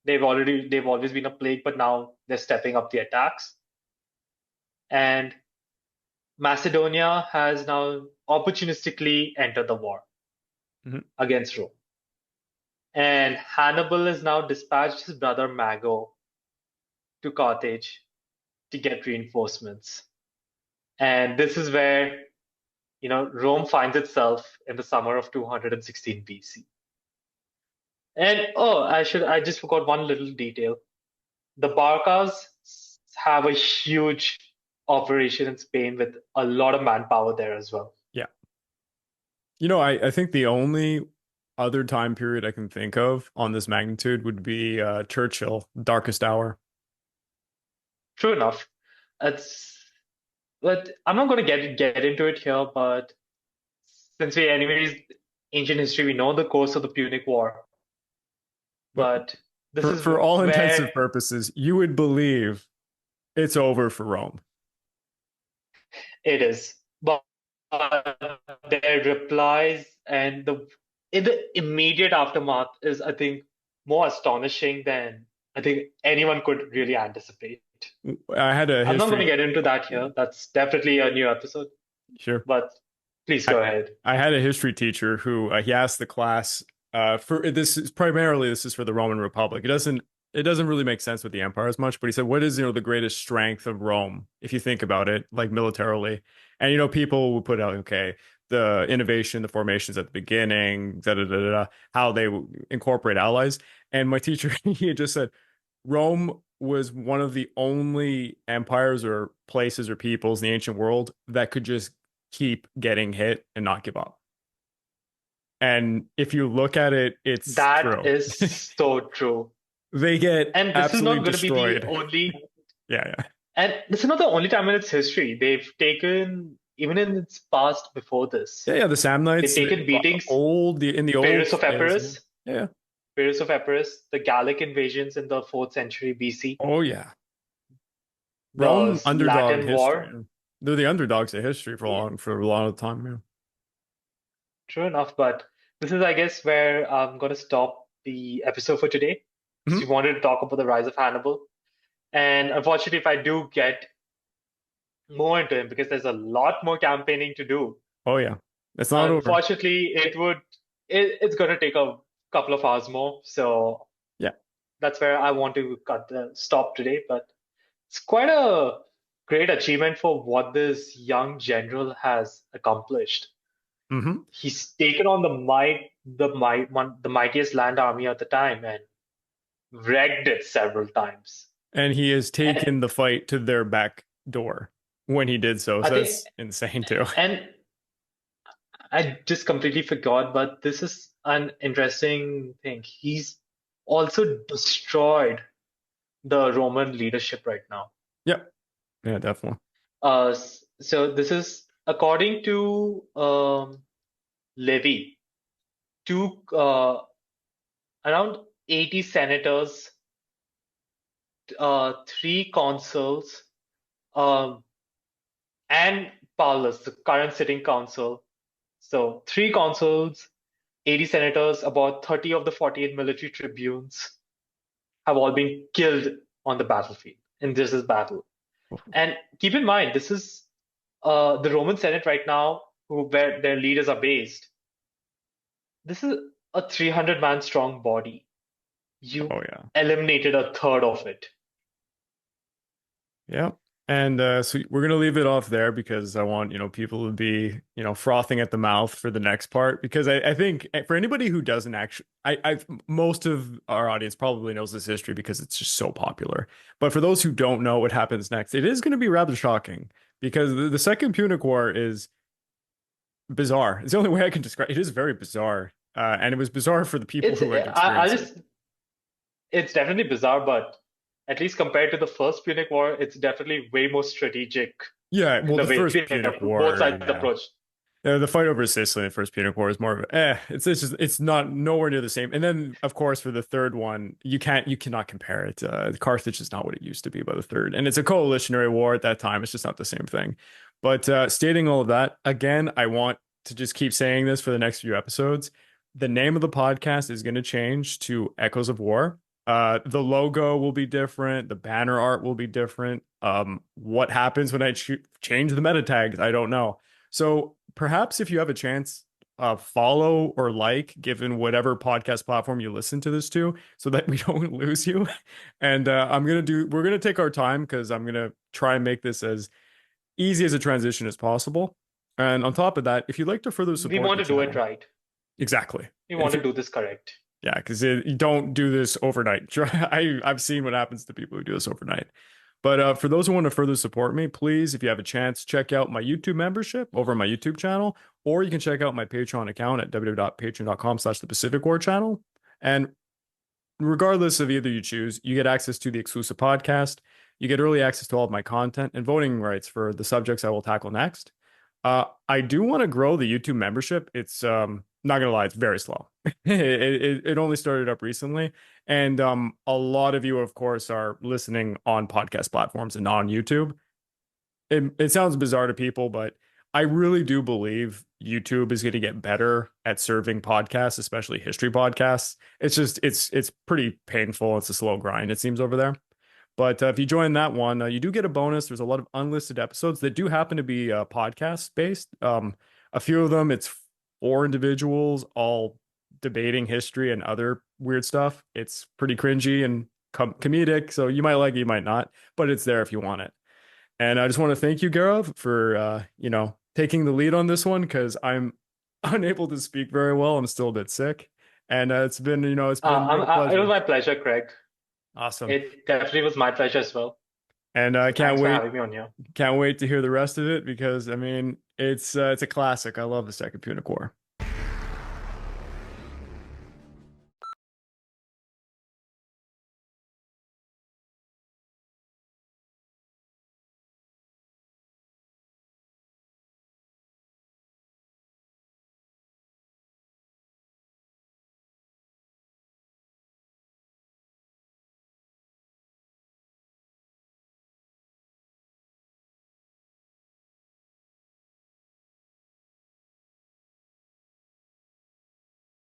they've always been a plague, but now they're stepping up the attacks. And Macedonia has now opportunistically entered the war against Rome. And Hannibal has now dispatched his brother Mago to Carthage to get reinforcements. And this is where, Rome finds itself in the summer of 216 BC. And I just forgot one little detail. The Barcas have a huge operation in Spain with a lot of manpower there as well. Yeah. I think the only other time period I can think of on this magnitude would be Churchill, Darkest Hour. True enough. But I'm not going to get into it here, but since ancient history, we know the course of the Punic War. But this is for all intents and where purposes, you would believe it's over for Rome. it is. But their replies and in the immediate aftermath is, I think, more astonishing than I think anyone could really anticipate. I'm not going to get into that here. That's definitely a new episode. Sure. But please go ahead. I had a history teacher who he asked the class this is for the Roman Republic. It doesn't really make sense with the empire as much, but he said, what is, the greatest strength of Rome, if you think about it, like militarily? And, people will put out, okay, the innovation, the formations at the beginning, how they incorporate allies. And my teacher, he had just said, Rome was one of the only empires or places or peoples in the ancient world that could just keep getting hit and not give up. And if you look at it, it's that true. is so true. They get and this absolutely is not going destroyed. To be the only. Yeah. And this is not the only time in its history. They've taken, even in its past before this. Yeah. The Samnites. They've taken beatings. In the old. Pyrrhus of Epirus. Yeah. Pyrrhus of Epirus, the Gallic invasions in the 4th century BC. Oh yeah. Rome underdog Latin history. War. They're the underdogs of history for a long time. Yeah. True enough, but this is, I guess, where I'm going to stop the episode for today. So you wanted to talk about the rise of Hannibal. And unfortunately, if I do get more into him, because there's a lot more campaigning to do, Oh yeah, it's not over. unfortunately, it's going to take a couple of hours more. So Yeah. that's where I want to stop today. But it's quite a great achievement for what this young general has accomplished. Mm-hmm. He's taken on the mightiest land army at the time and wrecked it several times. And he has And taken the fight to their back door when he did so. I So think, that's insane too. and I just completely forgot, but this is an interesting thing. He's also destroyed the Roman leadership right now. Yep. Yeah, definitely. So this is according to Livy, around 80 senators, 3 consuls, um, and Paulus, the current sitting consul. So 3 consuls, 80 senators, about 30 of the 48 military tribunes have all been killed on the battlefield in this battle. And keep in mind, this is the Roman Senate right now, where their leaders are based. This is a 300-man strong body. You Oh yeah. eliminated a third of it. Yeah. And so we're gonna leave it off there because I want, people to be, frothing at the mouth for the next part. Because I think for anybody who doesn't actually, most of our audience probably knows this history because it's just so popular. But for those who don't know what happens next, it is going to be rather shocking because the Second Punic War is bizarre. It's the only way I can describe it. It is very bizarre. And it was bizarre for the people who had experienced it. It's definitely bizarre, but at least compared to the First Punic War, it's definitely way more strategic. Yeah, well, the First Punic War, both sides approach. The fight over Sicily in the First Punic War is more of it's not nowhere near the same. And then of course for the third one, you cannot compare it. Carthage is not what it used to be by the third, and it's a coalitionary war at that time. It's just not the same thing. But stating all of that again, I want to just keep saying this for the next few episodes. The name of the podcast is going to change to Echoes of War. The logo will be different. The banner art will be different. What happens when I change the meta tags? I don't know. So perhaps if you have a chance, follow or like, given whatever podcast platform you listen to this to, so that we don't lose you. And we're gonna take our time because I'm gonna try and make this as easy as a transition as possible. And on top of that, if you'd like to further support, we want to do it right. Exactly. We want to do this correct. Yeah, because you don't do this overnight. I've seen what happens to people who do this overnight. But for those who want to further support me, please, if you have a chance, check out my YouTube membership over on my YouTube channel, or you can check out my Patreon account at www.patreon.com/the-Pacific-War-Channel. And regardless of either you choose, you get access to the exclusive podcast, you get early access to all of my content, and voting rights for the subjects I will tackle next. I do want to grow the YouTube membership. It's not gonna lie, it's very slow. It only started up recently, and a lot of you, of course, are listening on podcast platforms and not on YouTube. It sounds bizarre to people, but I really do believe YouTube is going to get better at serving podcasts, especially history podcasts. It's just it's pretty painful. It's a slow grind, it seems, over there. But if you join that one, you do get a bonus. There's a lot of unlisted episodes that do happen to be podcast based. A few of them, it's 4 individuals all debating history and other weird stuff. It's pretty cringy and comedic, so you might like it, you might not, but it's there if you want it. And I just want to thank you, Gaurav, for taking the lead on this one because I'm unable to speak very well. I'm still a bit sick, and it's been a pleasure. It was my pleasure, Craig. Awesome. It definitely was my pleasure as well. And I Thanks for having me on here. Can't wait to hear the rest of it because I mean it's a classic. I love the Second Punic War.